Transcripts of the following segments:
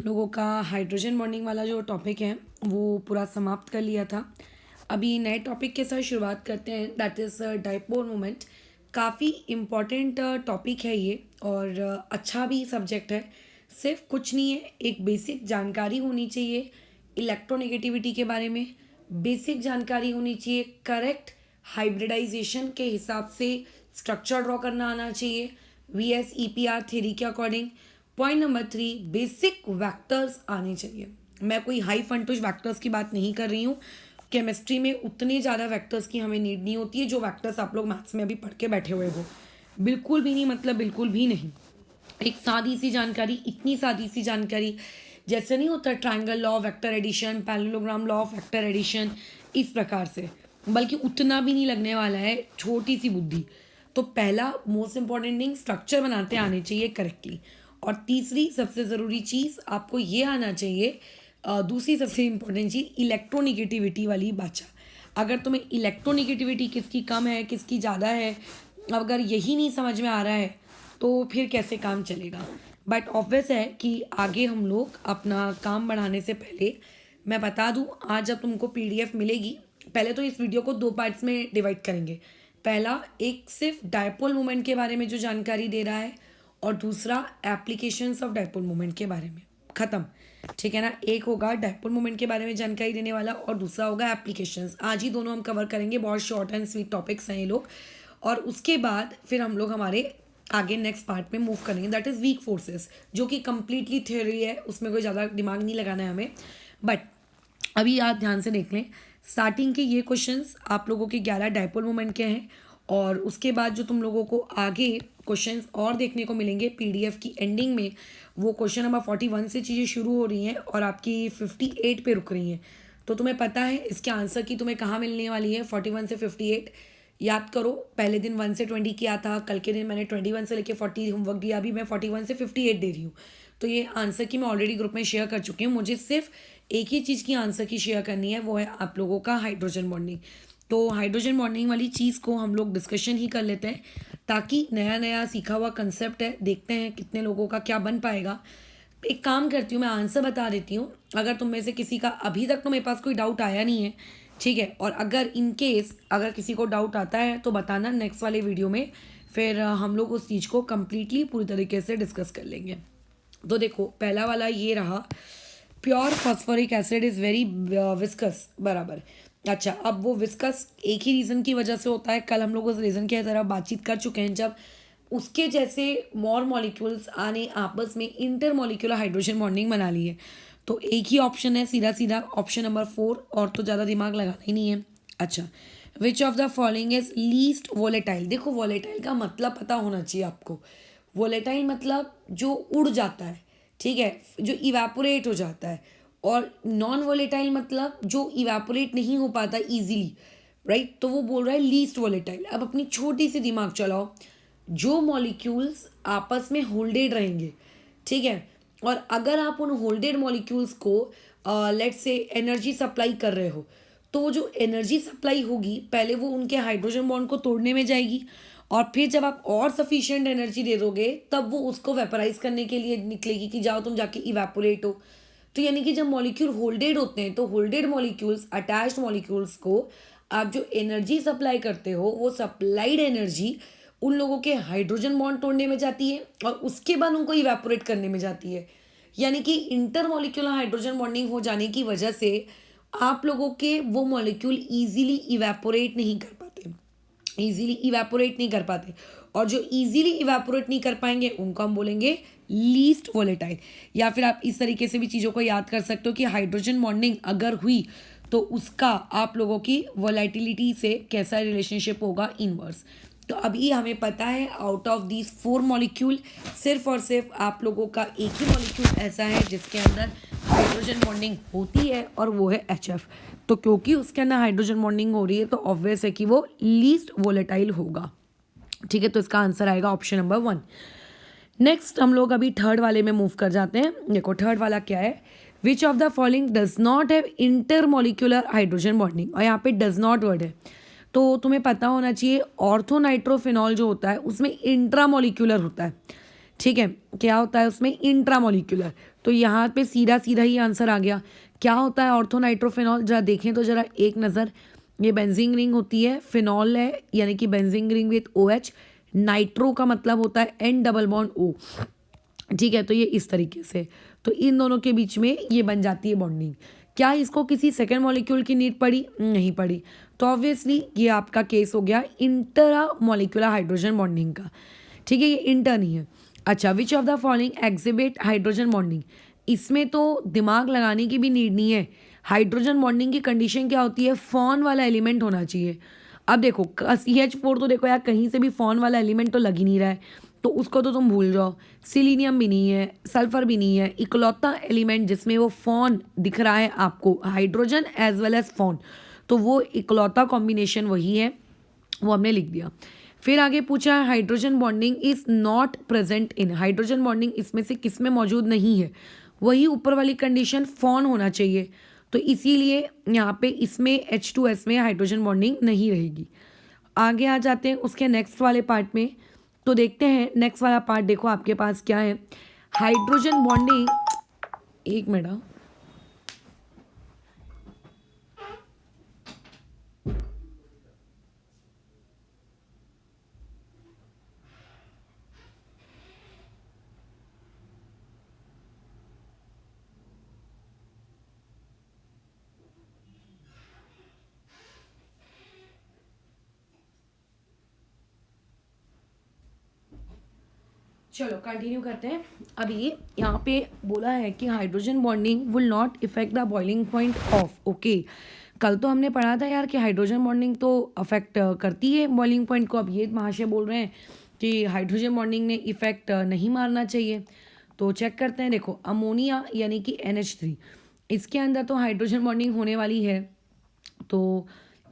लोगों का hydrogen bonding वाला जो टॉपिक है वो पूरा समाप्त कर लिया था। अभी नए टॉपिक के साथ शुरुआत करते हैं, दैट इज़ डाइपोल मोमेंट। काफ़ी इम्पॉर्टेंट टॉपिक है ये और अच्छा भी सब्जेक्ट है। सिर्फ कुछ नहीं है, एक बेसिक जानकारी होनी चाहिए इलेक्ट्रोनेगेटिविटी के बारे में, बेसिक जानकारी होनी चाहिए करेक्ट हाइब्रिडाइजेशन के हिसाब से स्ट्रक्चर ड्रॉ करना आना चाहिए VS EPR थ्योरी के according. Point number 3, basic vectors आने चाहिए। मैं कोई हाई फंटूज वैक्टर्स की बात नहीं कर रही हूँ। केमिस्ट्री में उतने ज़्यादा वैक्टर्स की हमें नीड नहीं होती है जो वैक्टर्स आप लोग मैथ्स में अभी पढ़ के बैठे हुए हो। बिल्कुल भी नहीं, मतलब बिल्कुल भी नहीं। एक सादी सी जानकारी, इतनी सादी सी जानकारी जैसे नहीं होता triangle law of vector addition, parallelogram law of vector addition, इस प्रकार से, बल्कि उतना भी नहीं लगने वाला है, छोटी सी बुद्धि। तो पहला मोस्ट इंपॉर्टेंट थिंग, स्ट्रक्चर बनाते आने चाहिए करेक्टली। और तीसरी सबसे ज़रूरी चीज़ आपको ये आना चाहिए, दूसरी सबसे इम्पोर्टेंट चीज़ इलेक्ट्रोनिगेटिविटी वाली बाचा। अगर तुम्हें इलेक्ट्रोनिगेटिविटी किसकी कम है किसकी ज़्यादा है, अगर यही नहीं समझ में आ रहा है तो फिर कैसे काम चलेगा। बट ऑब्वियस है कि आगे हम लोग अपना काम बढ़ाने से पहले मैं बता दूं, आज जब तुमको PDF मिलेगी, पहले तो इस वीडियो को 2 पार्ट्स में डिवाइड करेंगे। पहला एक सिर्फ डायपोल मोमेंट के बारे में जो जानकारी दे रहा है, और दूसरा एप्लीकेशंस ऑफ डायपोल मोमेंट के बारे में। ख़त्म, ठीक है ना। एक होगा डायपोल मोमेंट के बारे में जानकारी देने वाला और दूसरा होगा एप्लीकेशंस। आज ही दोनों हम कवर करेंगे, बहुत शॉर्ट एंड स्वीट टॉपिक्स हैं ये लोग। और उसके बाद फिर हम लोग हमारे आगे नेक्स्ट पार्ट में मूव करेंगे, दैट इज़ वीक फोर्सेस, जो कि कंप्लीटली थ्योरी है, उसमें कोई ज़्यादा दिमाग नहीं लगाना है हमें। बट अभी आप ध्यान से देख लें, स्टार्टिंग के ये क्वेश्चंस आप लोगों के 11 डायपोल मोमेंट के हैं, और उसके बाद जो तुम लोगों को आगे क्वेश्चंस और देखने को मिलेंगे PDF की एंडिंग में, वो क्वेश्चन नंबर 41 से चीज़ें शुरू हो रही हैं और आपकी 58 पे रुक रही हैं। तो तुम्हें पता है इसके आंसर की तुम्हें कहाँ मिलने वाली है, 41 से 58। याद करो, पहले दिन 1 से 20 किया था, कल के दिन मैंने 21 से लेके 40 होमवर्क दिया, अभी मैं 41 से 58 दे रही हूँ। तो ये आंसर की मैं ऑलरेडी ग्रुप में शेयर कर चुकी हूँ। मुझे सिर्फ एक ही चीज़ की आंसर की शेयर करनी है, वो है आप लोगों का हाइड्रोजन बॉन्डिंग। तो हाइड्रोजन बॉन्डिंग वाली चीज़ को हम लोग डिस्कशन ही कर लेते हैं, ताकि नया नया सीखा हुआ कंसेप्ट है, देखते हैं कितने लोगों का क्या बन पाएगा। एक काम करती हूँ, मैं आंसर बता देती हूँ, अगर तुम में से किसी का अभी तक तो मेरे पास कोई डाउट आया नहीं है, ठीक है। और अगर इन केस अगर किसी को डाउट आता है तो बताना नेक्स्ट वाले वीडियो में, फिर हम लोग उस चीज़ को कम्प्लीटली पूरी तरीके से डिस्कस कर लेंगे। तो देखो, पहला वाला ये रहा, pure phosphoric acid is very viscous, बराबर। अच्छा, अब वो विस्कस एक ही रीज़न की वजह से होता है, कल हम लोग उस रीज़न की तरफ बातचीत कर चुके हैं, जब उसके जैसे मोर मॉलिक्यूल्स आने आपस में इंटर मॉलिक्यूलर हाइड्रोजन बॉन्डिंग बना ली है। तो एक ही ऑप्शन है, सीधा सीधा ऑप्शन नंबर 4, और तो ज़्यादा दिमाग लगाना ही नहीं है। अच्छा, which of the following is least volatile. देखो, वोलेटाइल का मतलब पता होना चाहिए आपको। वोलेटाइल मतलब जो उड़ जाता है, ठीक है, जो इवेपोरेट हो जाता है। और नॉन वोलेटाइल मतलब जो इवेपोरेट नहीं हो पाता ईजिली, राइट। तो वो बोल रहा है लीस्ट वोलेटाइल। अब अपनी छोटी सी दिमाग चलाओ, जो मॉलिक्यूल्स आपस में होल्डेड रहेंगे, ठीक है, और अगर आप उन होल्डेड मॉलिक्यूल्स को लेट्स से एनर्जी सप्लाई कर रहे हो, तो वो जो एनर्जी सप्लाई होगी पहले वो उनके हाइड्रोजन बॉन्ड को तोड़ने में जाएगी, और फिर जब आप और सफिशिएंट एनर्जी दे दोगे तब वो उसको वेपराइज करने के लिए निकलेगी कि जाओ तुम जाके इवेपोरेट हो। तो यानी कि जब मॉलिक्यूल होल्डेड होते हैं तो होल्डेड मॉलिक्यूल्स, अटैच्ड मॉलिक्यूल्स को आप जो एनर्जी सप्लाई करते हो, वो सप्लाइड एनर्जी उन लोगों के हाइड्रोजन बॉन्ड तोड़ने में जाती है और उसके बाद उनको इवेपोरेट करने में जाती है। यानी कि इंटरमॉलिक्यूलर हाइड्रोजन बॉन्डिंग हो जाने की वजह से आप लोगों के वो मॉलिक्यूल इजीली इवेपोरेट नहीं कर पाते, इजीली इवेपोरेट नहीं कर पाते। और जो इजीली इवेपोरेट नहीं कर पाएंगे उनको हम बोलेंगे लीस्ट वोलेटाइल। या फिर आप इस तरीके से भी चीज़ों को याद कर सकते हो कि हाइड्रोजन बॉन्डिंग अगर हुई तो उसका आप लोगों की वोलेटिलिटी से कैसा रिलेशनशिप होगा, इनवर्स। तो अभी हमें पता है आउट ऑफ दीज 4 मॉलिक्यूल सिर्फ और सिर्फ आप लोगों का एक ही मॉलिक्यूल ऐसा है जिसके अंदर हाइड्रोजन बॉन्डिंग होती है, और वो है HF। तो क्योंकि उसके अंदर हाइड्रोजन बॉन्डिंग हो रही है तो ऑब्वियस है कि वो लीस्ट वोलेटाइल होगा, ठीक है। तो इसका आंसर आएगा ऑप्शन नंबर 1। नेक्स्ट हम लोग अभी थर्ड वाले में मूव कर जाते हैं। देखो, थर्ड वाला क्या है, which of the following does not have inter molecular hydrogen bonding, और यहाँ पे डज नॉट वर्ड है। तो तुम्हें पता होना चाहिए ऑर्थोनाइट्रोफिनॉल जो होता है उसमें इंट्रामोलिक्यूलर होता है, ठीक है। क्या होता है उसमें, इंट्रामोलिक्यूलर। तो यहाँ पे सीधा सीधा ही आंसर आ गया। क्या होता है ऑर्थोनाइट्रोफिनॉल, जरा देखें तो जरा एक नज़र। ये बेंजीन रिंग होती है, फिनॉल है यानी कि benzene ring with OH, nitro का मतलब होता है N डबल बॉन्ड O। ठीक है, तो ये इस तरीके से, तो इन दोनों के बीच में ये बन जाती है बॉन्डिंग। क्या इसको किसी सेकेंड मॉलिक्यूल की नीड पड़ी? नहीं पड़ी। तो ऑब्वियसली ये आपका केस हो गया इंटरा मॉलिक्यूलर हाइड्रोजन बॉन्डिंग का। ठीक है, ये इंटर नहीं है। अच्छा, which of the following exhibit hydrogen bonding? इसमें तो दिमाग लगाने की भी नीड नहीं है। हाइड्रोजन बॉन्डिंग की कंडीशन क्या होती है? फॉन वाला एलिमेंट होना चाहिए। अब देखो CH4 तो देखो यार, कहीं से भी फॉन वाला एलिमेंट तो लग ही नहीं रहा है, तो उसको तो तुम भूल जाओ। सिलीनियम भी नहीं है, सल्फर भी नहीं है। इकलौता एलिमेंट जिसमें वो फॉन दिख रहा है आपको, हाइड्रोजन एज वेल एज फॉन, तो वो इकलौता कॉम्बिनेशन वही है, वो हमने लिख दिया। फिर आगे पूछा है hydrogen bonding is not present in, hydrogen bonding इसमें से किस में मौजूद नहीं है? वही ऊपर वाली कंडीशन, फॉन होना चाहिए, तो इसीलिए यहाँ पे इसमें H2S में हाइड्रोजन बॉन्डिंग नहीं रहेगी। आगे आ जाते हैं उसके नेक्स्ट वाले पार्ट में, तो देखते हैं नेक्स्ट वाला पार्ट। देखो आपके पास क्या है, हाइड्रोजन बॉन्डिंग, एक मिनट हाँ। चलो कंटिन्यू करते हैं। अभी यहाँ पे बोला है कि hydrogen bonding will not effect the boiling point of, okay. कल तो हमने पढ़ा था यार कि हाइड्रोजन बॉन्डिंग तो अफेक्ट करती है बॉइलिंग पॉइंट को। अब ये महाशय बोल रहे हैं कि हाइड्रोजन बॉन्डिंग ने इफेक्ट नहीं मारना चाहिए। तो चेक करते हैं। देखो अमोनिया यानी कि NH3, इसके अंदर तो हाइड्रोजन बॉन्डिंग होने वाली है, तो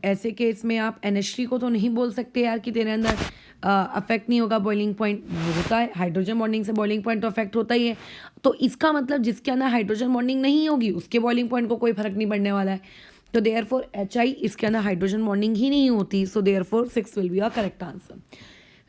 ऐसे केस में आप NH3 को तो नहीं बोल सकते यार कि तेरे अंदर अफेक्ट नहीं होगा बॉइलिंग पॉइंट। होता है, हाइड्रोजन बॉन्डिंग से बॉइलिंग पॉइंट तो अफेक्ट होता ही है। तो इसका मतलब जिसके अंदर हाइड्रोजन बॉन्डिंग नहीं होगी उसके बॉइलिंग पॉइंट को कोई फर्क नहीं पड़ने वाला है। तो देयरफॉर HI इसके अंदर हाइड्रोजन बॉन्डिंग ही नहीं होती, so therefore 6 will be a correct answer.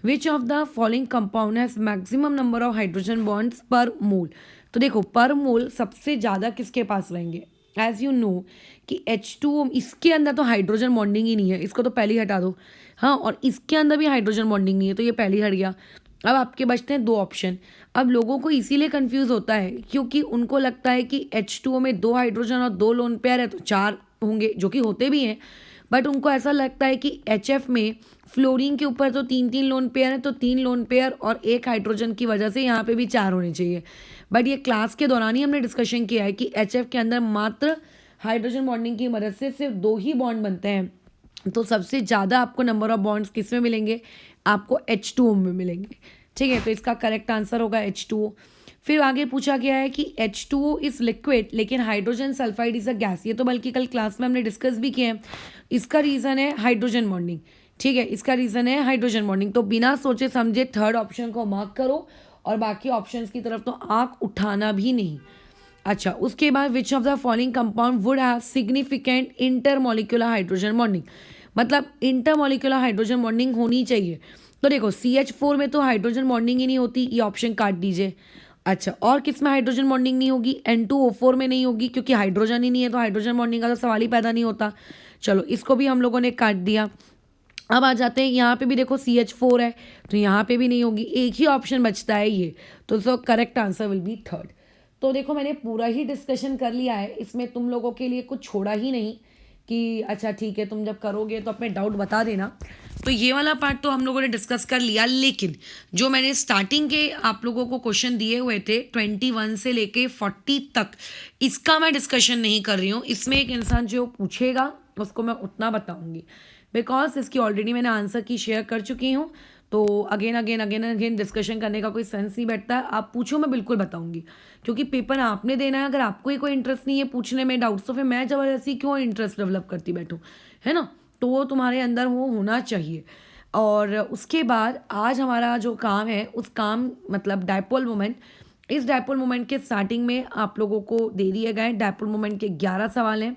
Which of the following compound has maximum number of hydrogen bonds पर मोल? तो देखो पर मोल सबसे ज़्यादा किसके पास रहेंगे? एज यू नो कि H2O, इसके अंदर तो हाइड्रोजन बॉन्डिंग ही नहीं है, इसको तो पहले ही हटा दो। हाँ, और इसके अंदर भी हाइड्रोजन बॉन्डिंग नहीं है, तो ये पहले ही हट गया। अब आपके बचते हैं 2 ऑप्शन। अब लोगों को इसीलिए कंफ्यूज होता है क्योंकि उनको लगता है कि H2O में 2 हाइड्रोजन और 2 लोन पेयर है तो 4 होंगे, जो कि होते भी हैं। बट उनको ऐसा लगता है कि HF में फ्लोरीन के ऊपर तो 3-3 लोन पेयर है, तो 3 लोन पेयर और 1 हाइड्रोजन की वजह से यहाँ पे भी 4 होने चाहिए। बट ये क्लास के दौरान ही हमने डिस्कशन किया है कि HF के अंदर मात्र हाइड्रोजन बॉन्डिंग की मदद से सिर्फ 2 ही बॉन्ड बनते हैं। तो सबसे ज़्यादा आपको नंबर ऑफ बॉन्ड्स किस में मिलेंगे? आपको H2O में मिलेंगे। ठीक है, तो इसका करेक्ट आंसर होगा H2O। फिर आगे पूछा गया है कि H2O इज लिक्विड लेकिन hydrogen sulphide is a gas. ये तो बल्कि कल क्लास में हमने डिस्कस भी किए हैं। इसका रीज़न है हाइड्रोजन बॉन्डिंग। ठीक है, इसका रीज़न है हाइड्रोजन बॉन्डिंग। तो बिना सोचे समझे थर्ड ऑप्शन को मार्क करो और बाकी ऑप्शंस की तरफ तो आंख उठाना भी नहीं। अच्छा, उसके बाद which of the following compound would have significant intermolecular hydrogen bonding? मतलब इंटरमोलिकुलर हाइड्रोजन बॉन्डिंग होनी चाहिए। तो देखो CH4 में तो हाइड्रोजन बॉन्डिंग ही नहीं होती, ये ऑप्शन काट दीजिए। अच्छा, और किस में हाइड्रोजन बॉन्डिंग नहीं होगी? N2O4 में नहीं होगी क्योंकि हाइड्रोजन ही नहीं है, तो हाइड्रोजन बॉन्डिंग का तो सवाल ही पैदा नहीं होता। चलो, इसको भी हम लोगों ने काट दिया। अब आ जाते हैं यहाँ पे भी देखो CH4 है, तो यहाँ पे भी नहीं होगी, एक ही ऑप्शन बचता है ये, तो so correct answer will be third. तो देखो मैंने पूरा ही डिस्कशन कर लिया है, इसमें तुम लोगों के लिए कुछ छोड़ा ही नहीं कि अच्छा ठीक है तुम जब करोगे तो अपने डाउट बता देना। तो ये वाला पार्ट तो हम लोगों ने डिस्कस कर लिया, लेकिन जो मैंने स्टार्टिंग के आप लोगों को क्वेश्चन दिए हुए थे 21 से लेके 40 तक, इसका मैं डिस्कशन नहीं कर रही हूँ। इसमें एक इंसान जो पूछेगा उसको मैं उतना बताऊँगी, बिकॉज इसकी ऑलरेडी मैंने आंसर की शेयर कर चुकी हूँ। तो again again again again discussion करने का कोई सेंस नहीं बैठता है। आप पूछो, मैं बिल्कुल बताऊंगी, क्योंकि पेपर आपने देना है। अगर आपको ही कोई इंटरेस्ट नहीं है पूछने में डाउट्स, तो फिर मैं ज़बरदस्ती क्यों इंटरेस्ट डेवलप करती बैठूँ, है ना? तो वो तुम्हारे अंदर होना चाहिए। और उसके बाद आज हमारा जो काम है उस काम मतलब डायपोल मोमेंट, इस डायपोल मोमेंट के स्टार्टिंग में आप लोगों को दे दिए गए डायपोल मोमेंट के 11 सवाल हैं।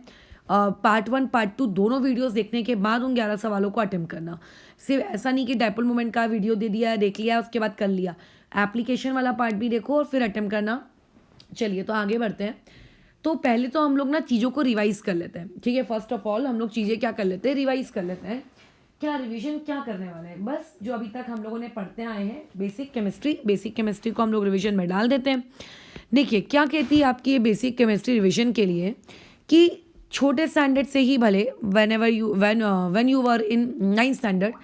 पार्ट 1 पार्ट 2 दोनों वीडियोस देखने के बाद उन 11 सवालों को अटेम्प्ट करना। सिर्फ ऐसा नहीं कि डायपोल मोमेंट का वीडियो दे दिया, देख लिया, उसके बाद कर लिया। एप्लीकेशन वाला पार्ट भी देखो और फिर अटेम्प्ट करना। चलिए तो आगे बढ़ते हैं। तो पहले तो हम लोग ना चीज़ों को रिवाइज कर लेते हैं, ठीक है। फर्स्ट ऑफ ऑल हम लोग चीज़ें क्या कर लेते हैं, रिवाइज कर लेते हैं। क्या रिवीजन क्या करने वाले हैं, बस जो अभी तक हम लोगों ने पढ़ते आए हैं बेसिक केमिस्ट्री को हम लोग रिवीजन में डाल देते हैं। देखिए क्या कहती है आपकी ये बेसिक केमिस्ट्री रिवीजन के लिए कि छोटे स्टैंडर्ड से ही भले when you were in 9th standard,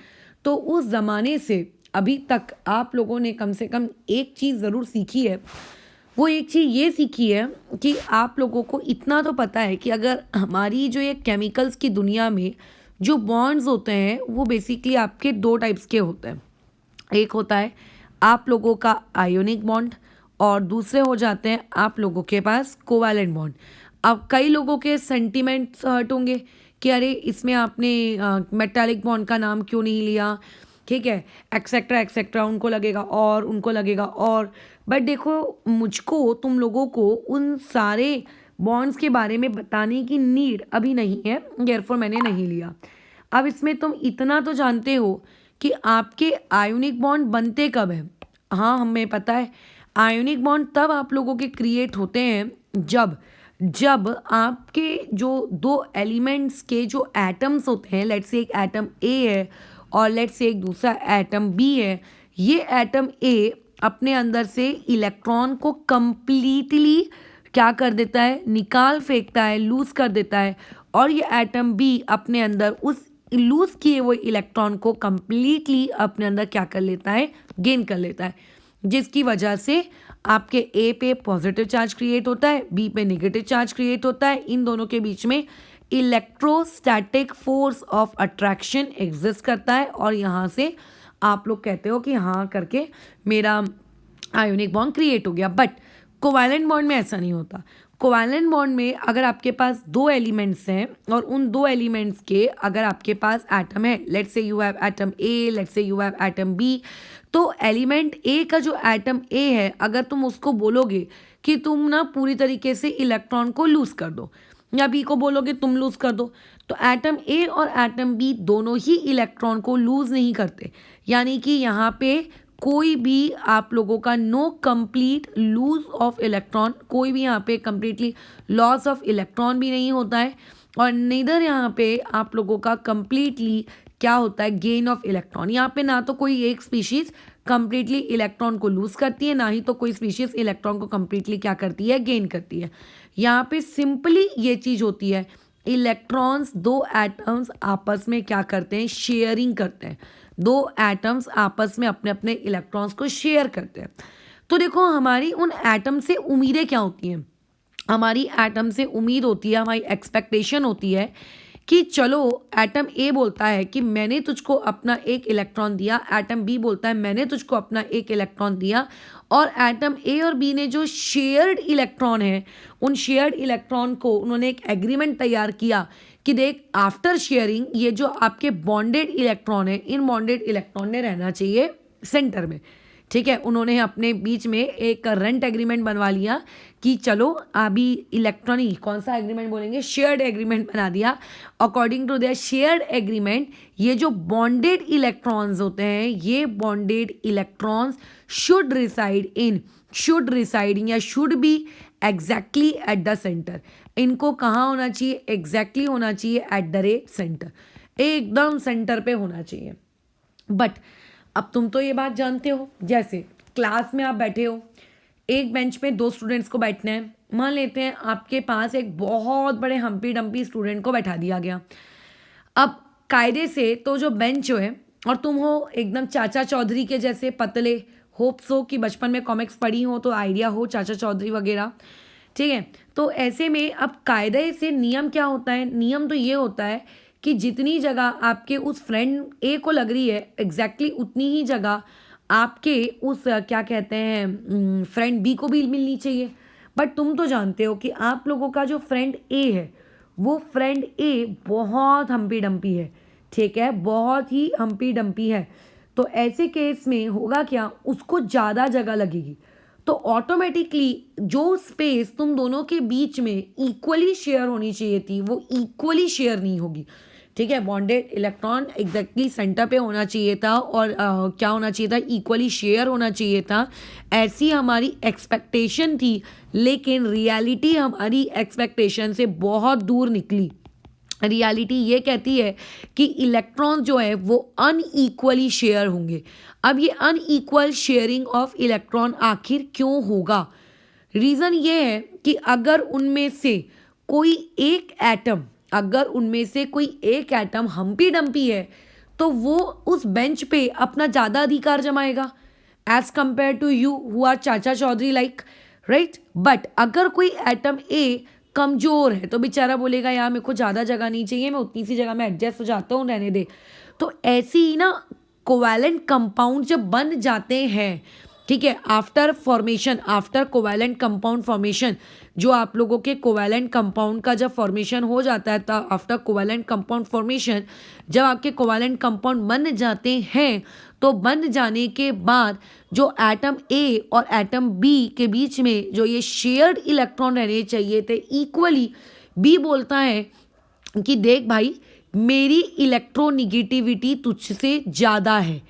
तो उस ज़माने से अभी तक आप लोगों ने कम से कम एक चीज़ ज़रूर सीखी है। वो एक चीज़ ये सीखी है कि आप लोगों को इतना तो पता है कि अगर हमारी जो ये केमिकल्स की दुनिया में जो बॉन्ड्स होते हैं वो बेसिकली आपके दो टाइप्स के होते हैं। एक होता है आप लोगों का आयोनिक बॉन्ड और दूसरे हो जाते हैं आप लोगों के पास कोवैलेंट बॉन्ड। अब कई लोगों के सेंटिमेंट्स हर्ट होंगे कि अरे इसमें आपने मेटालिक बॉन्ड का नाम क्यों नहीं लिया, ठीक है, एक्सेट्रा एक्सेट्रा, उनको लगेगा और उनको लगेगा और। बट देखो मुझको तुम लोगों को उन सारे बॉन्ड्स के बारे में बताने की नीड अभी नहीं है, देयरफॉर मैंने नहीं लिया। अब इसमें तुम इतना तो जानते हो कि आपके आयोनिक बॉन्ड बनते कब हैं। हाँ हमें पता है आयोनिक बॉन्ड तब आप लोगों के क्रिएट होते हैं जब जब आपके जो दो एलिमेंट्स के जो एटम्स होते हैं, लेट्स से एक एटम ए है और लेट्स से एक दूसरा एटम बी है, ये एटम ए अपने अंदर से इलेक्ट्रॉन को कंप्लीटली क्या कर देता है, निकाल फेंकता है, लूज कर देता है। और ये एटम बी अपने अंदर उस लूज किए हुए इलेक्ट्रॉन को कंप्लीटली अपने अंदर क्या कर लेता है, गेन कर लेता है, जिसकी वजह से आपके ए पे पॉजिटिव चार्ज क्रिएट होता है, बी पे नेगेटिव चार्ज क्रिएट होता है। इन दोनों के बीच में electrostatic force of attraction exist करता है और यहाँ से आप लोग कहते हो कि हाँ करके मेरा आयोनिक बॉन्ड क्रिएट हो गया। बट कोवैलेंट बॉन्ड में ऐसा नहीं होता। कोवैलेंट बॉन्ड में अगर आपके पास दो एलिमेंट्स हैं और उन दो एलिमेंट्स के अगर आपके पास एटम है, let's say you have atom A, let's say you have atom B, तो एलिमेंट ए का जो एटम ए है अगर तुम उसको बोलोगे कि तुम ना पूरी तरीके से इलेक्ट्रॉन को लूज कर दो या बी को बोलोगे तुम लूज कर दो, तो एटम ए और एटम बी दोनों ही इलेक्ट्रॉन को लूज नहीं करते। यानी कि यहाँ पे कोई भी आप लोगों का no complete loss of electron, कोई भी यहाँ पे कंप्लीटली लॉस ऑफ इलेक्ट्रॉन भी नहीं होता है और नीदर यहाँ पे आप लोगों का कंप्लीटली क्या होता है, गेन ऑफ इलेक्ट्रॉन। यहाँ पे ना तो कोई एक स्पीशीज कंप्लीटली इलेक्ट्रॉन को लूज करती है, ना ही तो कोई स्पीशीज इलेक्ट्रॉन को कंप्लीटली क्या करती है, गेन करती है। यहाँ पे सिंपली ये चीज़ होती है, इलेक्ट्रॉन्स दो एटम्स आपस में क्या करते हैं, शेयरिंग करते हैं। दो एटम्स आपस में अपने अपने इलेक्ट्रॉन्स को शेयर करते हैं। तो देखो हमारी उन एटम से उम्मीदें क्या होती हैं, हमारी एटम से उम्मीद होती है, हमारी एक्सपेक्टेशन होती है कि चलो एटम ए बोलता है कि मैंने तुझको अपना एक इलेक्ट्रॉन दिया, एटम बी बोलता है मैंने तुझको अपना एक इलेक्ट्रॉन दिया, और एटम ए और बी ने जो शेयर्ड इलेक्ट्रॉन है उन शेयर्ड इलेक्ट्रॉन को उन्होंने एक एग्रीमेंट तैयार किया कि देख आफ्टर शेयरिंग ये जो आपके बॉन्डेड इलेक्ट्रॉन है, इन बॉन्डेड इलेक्ट्रॉन ने रहना चाहिए सेंटर में, ठीक है। उन्होंने अपने बीच में एक रेंट एग्रीमेंट बनवा लिया कि चलो अभी इलेक्ट्रॉनिक कौन सा एग्रीमेंट बोलेंगे, शेयर्ड एग्रीमेंट बना दिया। According to their shared agreement ये जो बॉन्डेड इलेक्ट्रॉन्स होते हैं, ये बॉन्डेड इलेक्ट्रॉन्स शुड रिसाइड या should be exactly at the centre. इनको कहाँ होना चाहिए, एग्जैक्टली होना चाहिए एट द रेट सेंटर, एकदम सेंटर पे होना चाहिए। बट अब तुम तो ये बात जानते हो, जैसे क्लास में आप बैठे हो, एक बेंच पे दो स्टूडेंट्स को बैठना है, मान लेते हैं आपके पास एक बहुत बड़े हम्पी डम्पी स्टूडेंट को बैठा दिया गया। अब कायदे से तो जो बेंच है और तुम हो एकदम चाचा चौधरी के जैसे पतले, होप सो कि बचपन में कॉमिक्स पढ़ी हो तो आइडिया हो चाचा चौधरी वगैरह, ठीक है। तो ऐसे में अब कायदे से नियम क्या होता है, नियम तो ये होता है कि जितनी जगह आपके उस फ्रेंड ए को लग रही है एग्जैक्टली उतनी ही जगह आपके उस क्या कहते हैं फ्रेंड बी को भी मिलनी चाहिए। बट तुम तो जानते हो कि आप लोगों का जो फ्रेंड ए है वो फ्रेंड ए बहुत हम्पी डम्पी है, ठीक है, बहुत ही हम्पी डम्पी है। तो ऐसे केस में होगा क्या, उसको ज़्यादा जगह लगेगी, तो ऑटोमेटिकली जो स्पेस तुम दोनों के बीच में इक्वली शेयर होनी चाहिए थी वो इक्वली शेयर नहीं होगी। ठीक है, बॉन्डेड इलेक्ट्रॉन एग्जैक्टली सेंटर पे होना चाहिए था और क्या होना चाहिए था, इक्वली शेयर होना चाहिए था, ऐसी हमारी एक्सपेक्टेशन थी। लेकिन रियलिटी हमारी एक्सपेक्टेशन से बहुत दूर निकली। रियलिटी ये कहती है कि इलेक्ट्रॉन जो है वो अनइक्वली शेयर होंगे। अब ये अनइक्वल शेयरिंग ऑफ इलेक्ट्रॉन आखिर क्यों होगा? रीज़न ये है कि अगर उनमें से कोई एक एटम अगर उनमें से कोई एक एटम हम्पी डम्पी है तो वो उस बेंच पे अपना ज़्यादा अधिकार जमाएगा as compared to you who are Chacha Chaudhary like, right. But अगर कोई एटम ए कमज़ोर है तो बेचारा बोलेगा यार मेरे को ज़्यादा जगह नहीं चाहिए, मैं उतनी सी जगह में एडजस्ट हो जाता हूँ, रहने दे। तो ऐसी ही ना कोवैलेंट कंपाउंड जब बन जाते हैं, ठीक है, after formation, after covalent compound formation, जो आप लोगों के कोवैलेंट कंपाउंड का जब फॉर्मेशन हो जाता है, तो आफ्टर कोवैलेंट कंपाउंड फॉर्मेशन जब आपके कोवैलेंट कंपाउंड बन जाते हैं, तो बन जाने के बाद जो एटम ए और एटम बी के बीच में जो ये शेयर्ड इलेक्ट्रॉन रहने चाहिए थे इक्वली, बी बोलता है कि देख भाई मेरी इलेक्ट्रोनिगेटिविटी तुझसे ज़्यादा है,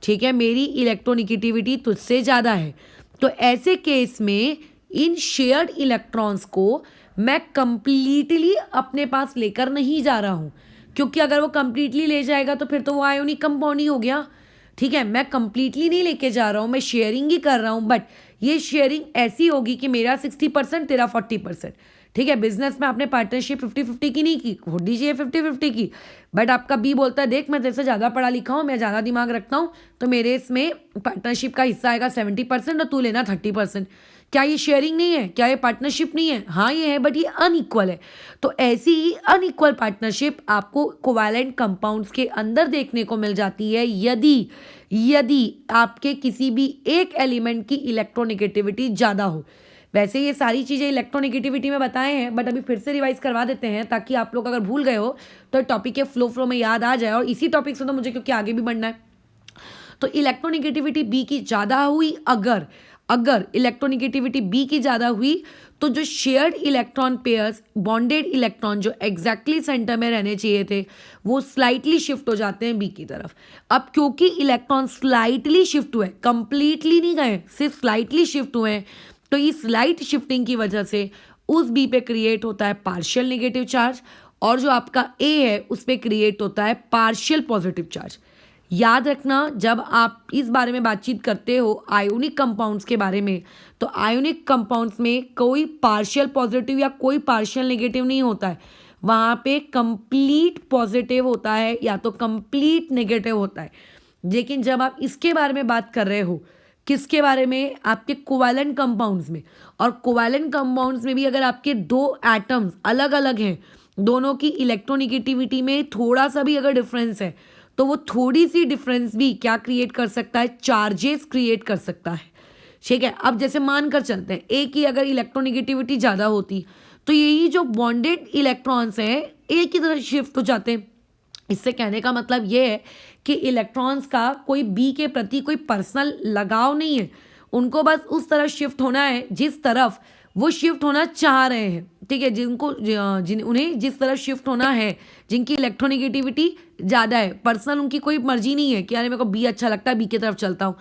ठीक है, मेरी इलेक्ट्रोनिगेटिविटी तुझसे ज़्यादा है। तो ऐसे केस में इन शेयर्ड इलेक्ट्रॉन्स को मैं कंप्लीटली अपने पास लेकर नहीं जा रहा हूँ, क्योंकि अगर वो कंप्लीटली ले जाएगा तो फिर तो वो आयोनिक कंपाउंड ही हो गया। ठीक है, मैं कंप्लीटली नहीं लेके जा रहा हूँ, मैं शेयरिंग ही कर रहा हूँ, बट ये शेयरिंग ऐसी होगी कि मेरा 60% तेरा 40%। ठीक है, बिजनेस में आपने पार्टनरशिप 50-50 की नहीं की, हो दीजिए 50-50 की, बट आपका बी बोलता है देख मैं तेरे से ज़्यादा पढ़ा लिखा हूँ, मैं ज़्यादा दिमाग रखता हूँ, तो मेरे इसमें पार्टनरशिप का हिस्सा आएगा 70% और तू लेना 30%। क्या ये शेयरिंग नहीं है? क्या ये पार्टनरशिप नहीं है? हाँ ये है, बट ये अनइक्वल है। तो ऐसी ही अनइक्वल पार्टनरशिप आपको कोवैलेंट कंपाउंड्स के अंदर देखने को मिल जाती है यदि यदि आपके किसी भी एक एलिमेंट की इलेक्ट्रोनेगेटिविटी ज़्यादा हो। वैसे ये सारी चीज़ें इलेक्ट्रोनेगेटिविटी में बताए हैं, बट अभी फिर से रिवाइज करवा देते हैं ताकि आप लोग अगर भूल गए हो तो टॉपिक के फ्लो में याद आ जाए, और इसी टॉपिक से तो मुझे क्योंकि आगे भी बढ़ना है। तो इलेक्ट्रोनेगेटिविटी बी की ज़्यादा हुई, अगर इलेक्ट्रोनेगेटिविटी बी की ज़्यादा हुई तो जो shared electron pairs, bonded electron जो एग्जैक्टली सेंटर में रहने चाहिए थे, वो स्लाइटली शिफ्ट हो जाते हैं बी की तरफ। अब क्योंकि इलेक्ट्रॉन स्लाइटली शिफ्ट हुए, कंप्लीटली नहीं गए, सिर्फ स्लाइटली शिफ्ट हुए हैं, तो इस स्लाइट शिफ्टिंग की वजह से उस बी पे क्रिएट होता है पार्शियल नेगेटिव चार्ज, और जो आपका ए है उस पे क्रिएट होता है पार्शियल पॉजिटिव चार्ज। याद रखना, जब आप इस बारे में बातचीत करते हो आयोनिक कंपाउंड्स के बारे में, तो आयोनिक कंपाउंड्स में कोई पार्शियल पॉजिटिव या कोई पार्शियल नेगेटिव नहीं होता है, वहाँ पे कंप्लीट पॉजिटिव होता है या तो कंप्लीट नेगेटिव होता है। लेकिन जब आप इसके बारे में बात कर रहे हो, किसके बारे में? आपके कोवैलेंट कंपाउंड्स में, और कोवैलेंट कंपाउंड्स में भी अगर आपके दो एटम्स अलग अलग हैं, दोनों की इलेक्ट्रोनेगेटिविटी में थोड़ा सा भी अगर डिफरेंस है, तो वो थोड़ी सी डिफरेंस भी क्या क्रिएट कर सकता है? चार्जेस क्रिएट कर सकता है। ठीक है, अब जैसे मान कर चलते हैं ए की अगर इलेक्ट्रोनेगेटिविटी ज़्यादा होती तो यही जो बॉन्डेड इलेक्ट्रॉन्स हैं ए की तरफ शिफ्ट हो जाते हैं। इससे कहने का मतलब ये है कि इलेक्ट्रॉन्स का कोई बी के प्रति कोई पर्सनल लगाव नहीं है, उनको बस उस तरफ शिफ्ट होना है जिस तरफ वो शिफ्ट होना चाह रहे हैं। ठीक है, उन्हें जिस तरफ शिफ्ट होना है, जिनकी इलेक्ट्रोनेगेटिविटी ज़्यादा है, पर्सनल उनकी कोई मर्जी नहीं है कि अरे मेरे को बी अच्छा लगता है, बी की तरफ चलता हूँ।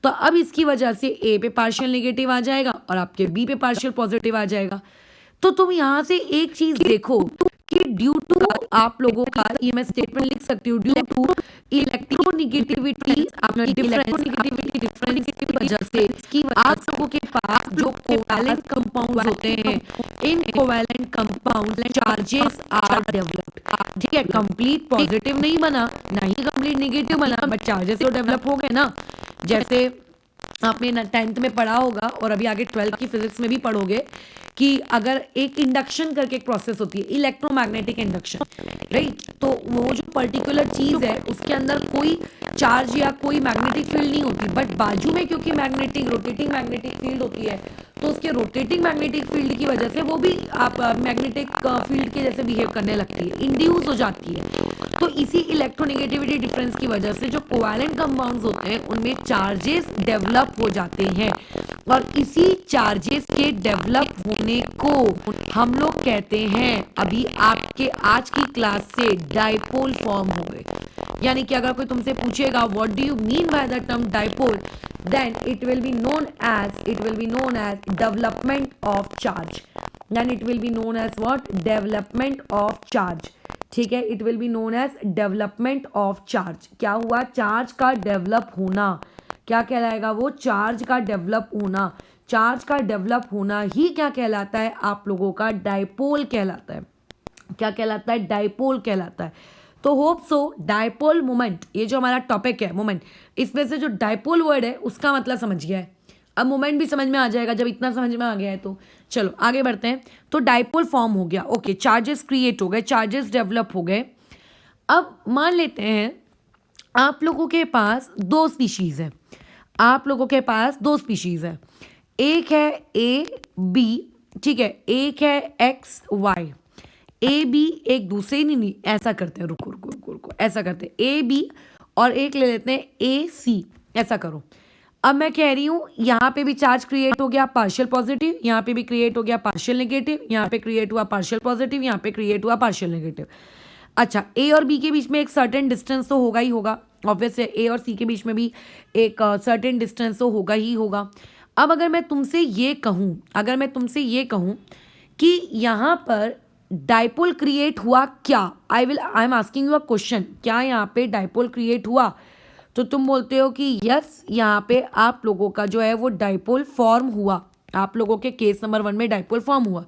तो अब इसकी वजह से ए पे पार्शियल नेगेटिव आ जाएगा और आपके बी पे पार्शियल पॉजिटिव आ जाएगा। तो तुम यहाँ से एक चीज़ देखो कि ड्यू टू आप लोगों का, ये मैं स्टेटमेंट लिख सकती हूँ, ड्यू टू इलेक्ट्रोनेगेटिविटी डिफरेंस की वजह से आप लोगों के पास जो कोवैलेंट कंपाउंड्स होते हैं, in covalent compound charges are developed. ठीक है, कंप्लीट पॉजिटिव नहीं बना, ना ही कंप्लीट नेगेटिव बना, बट चार्जेस तो डेवलप हो गए ना। जैसे आपने 10th में पढ़ा होगा और अभी आगे 12th की फिजिक्स में भी पढ़ोगे कि अगर एक इंडक्शन करके एक प्रोसेस होती है, इलेक्ट्रोमैग्नेटिक इंडक्शन, राइट, तो वो जो पर्टिकुलर चीज़ है उसके अंदर कोई चार्ज या कोई मैग्नेटिक फील्ड नहीं होती, बट बाजू में क्योंकि रोटेटिंग मैग्नेटिक फील्ड होती है, तो उसके रोटेटिंग मैग्नेटिक फील्ड की वजह से वो भी आप मैग्नेटिक फील्ड के जैसे बिहेव करने लगती है, इंड्यूस हो जाती है। तो इसी इलेक्ट्रोनेगेटिविटी डिफरेंस की वजह से जो कोवैलेंट कंपाउंड्स होते हैं उनमें चार्जेस डेवलप हो जाते हैं, और इसी चार्जेस के डेवलप होने को हम लोग कहते हैं, अभी आपके आज की क्लास से, डाइपोल फॉर्म हो गए। यानी कि अगर कोई तुमसे पूछेगा what do you mean by the term dipole, then it will be known as development of charge, then it will be known as what, development of charge। ठीक है, it will be known as development of charge। क्या हुआ, charge का develop होना, क्या कहलाएगा वो, charge का डेवलप होना। चार्ज का डेवलप होना ही क्या कहलाता है आप लोगों का, डाइपोल कहलाता है। क्या कहलाता है, डाइपोल कहलाता है। तो होप सो डाइपोल मोमेंट, ये जो हमारा टॉपिक है मोमेंट, इसमें से जो डाइपोल वर्ड है उसका मतलब समझ गया है, अब मोमेंट भी समझ में आ जाएगा जब इतना समझ में आ गया है। तो चलो आगे बढ़ते हैं। तो डाइपोल फॉर्म हो गया, ओके, चार्जेस क्रिएट हो गए, चार्जेस डेवलप हो गए। अब मान लेते हैं आप लोगों के पास दो स्पीशीज़ है, आप लोगों के पास दो स्पीशीज़ है, एक है ए बी, ठीक है, एक है एक्स वाई। ए बी एक दूसरे, नहीं ऐसा करते हैं, रुको रुको रुको रुको, ऐसा करते हैं, ए बी और एक ले लेते हैं ए सी, ऐसा करो। अब मैं कह रही हूँ यहाँ पे भी चार्ज क्रिएट हो गया पार्शियल पॉजिटिव, यहाँ पे भी क्रिएट हो गया पार्शियल नेगेटिव, यहाँ पे क्रिएट हुआ पार्शियल पॉजिटिव, यहाँ पे क्रिएट हुआ पार्शियल नेगेटिव। अच्छा, ए और बी के बीच में एक सर्टेन डिस्टेंस तो होगा ही होगा, ऑब्वियस है, ए और सी के बीच में भी एक सर्टेन डिस्टेंस तो होगा ही होगा। अब अगर मैं तुमसे ये कहूँ कि यहाँ पर डाइपोल क्रिएट हुआ क्या, I am asking you a question, क्या यहाँ पे डाइपोल क्रिएट हुआ, तो तुम बोलते हो कि यस, यहाँ पे आप लोगों का जो है वो डाइपोल फॉर्म हुआ, आप लोगों के केस नंबर 1 में डाइपोल फॉर्म हुआ।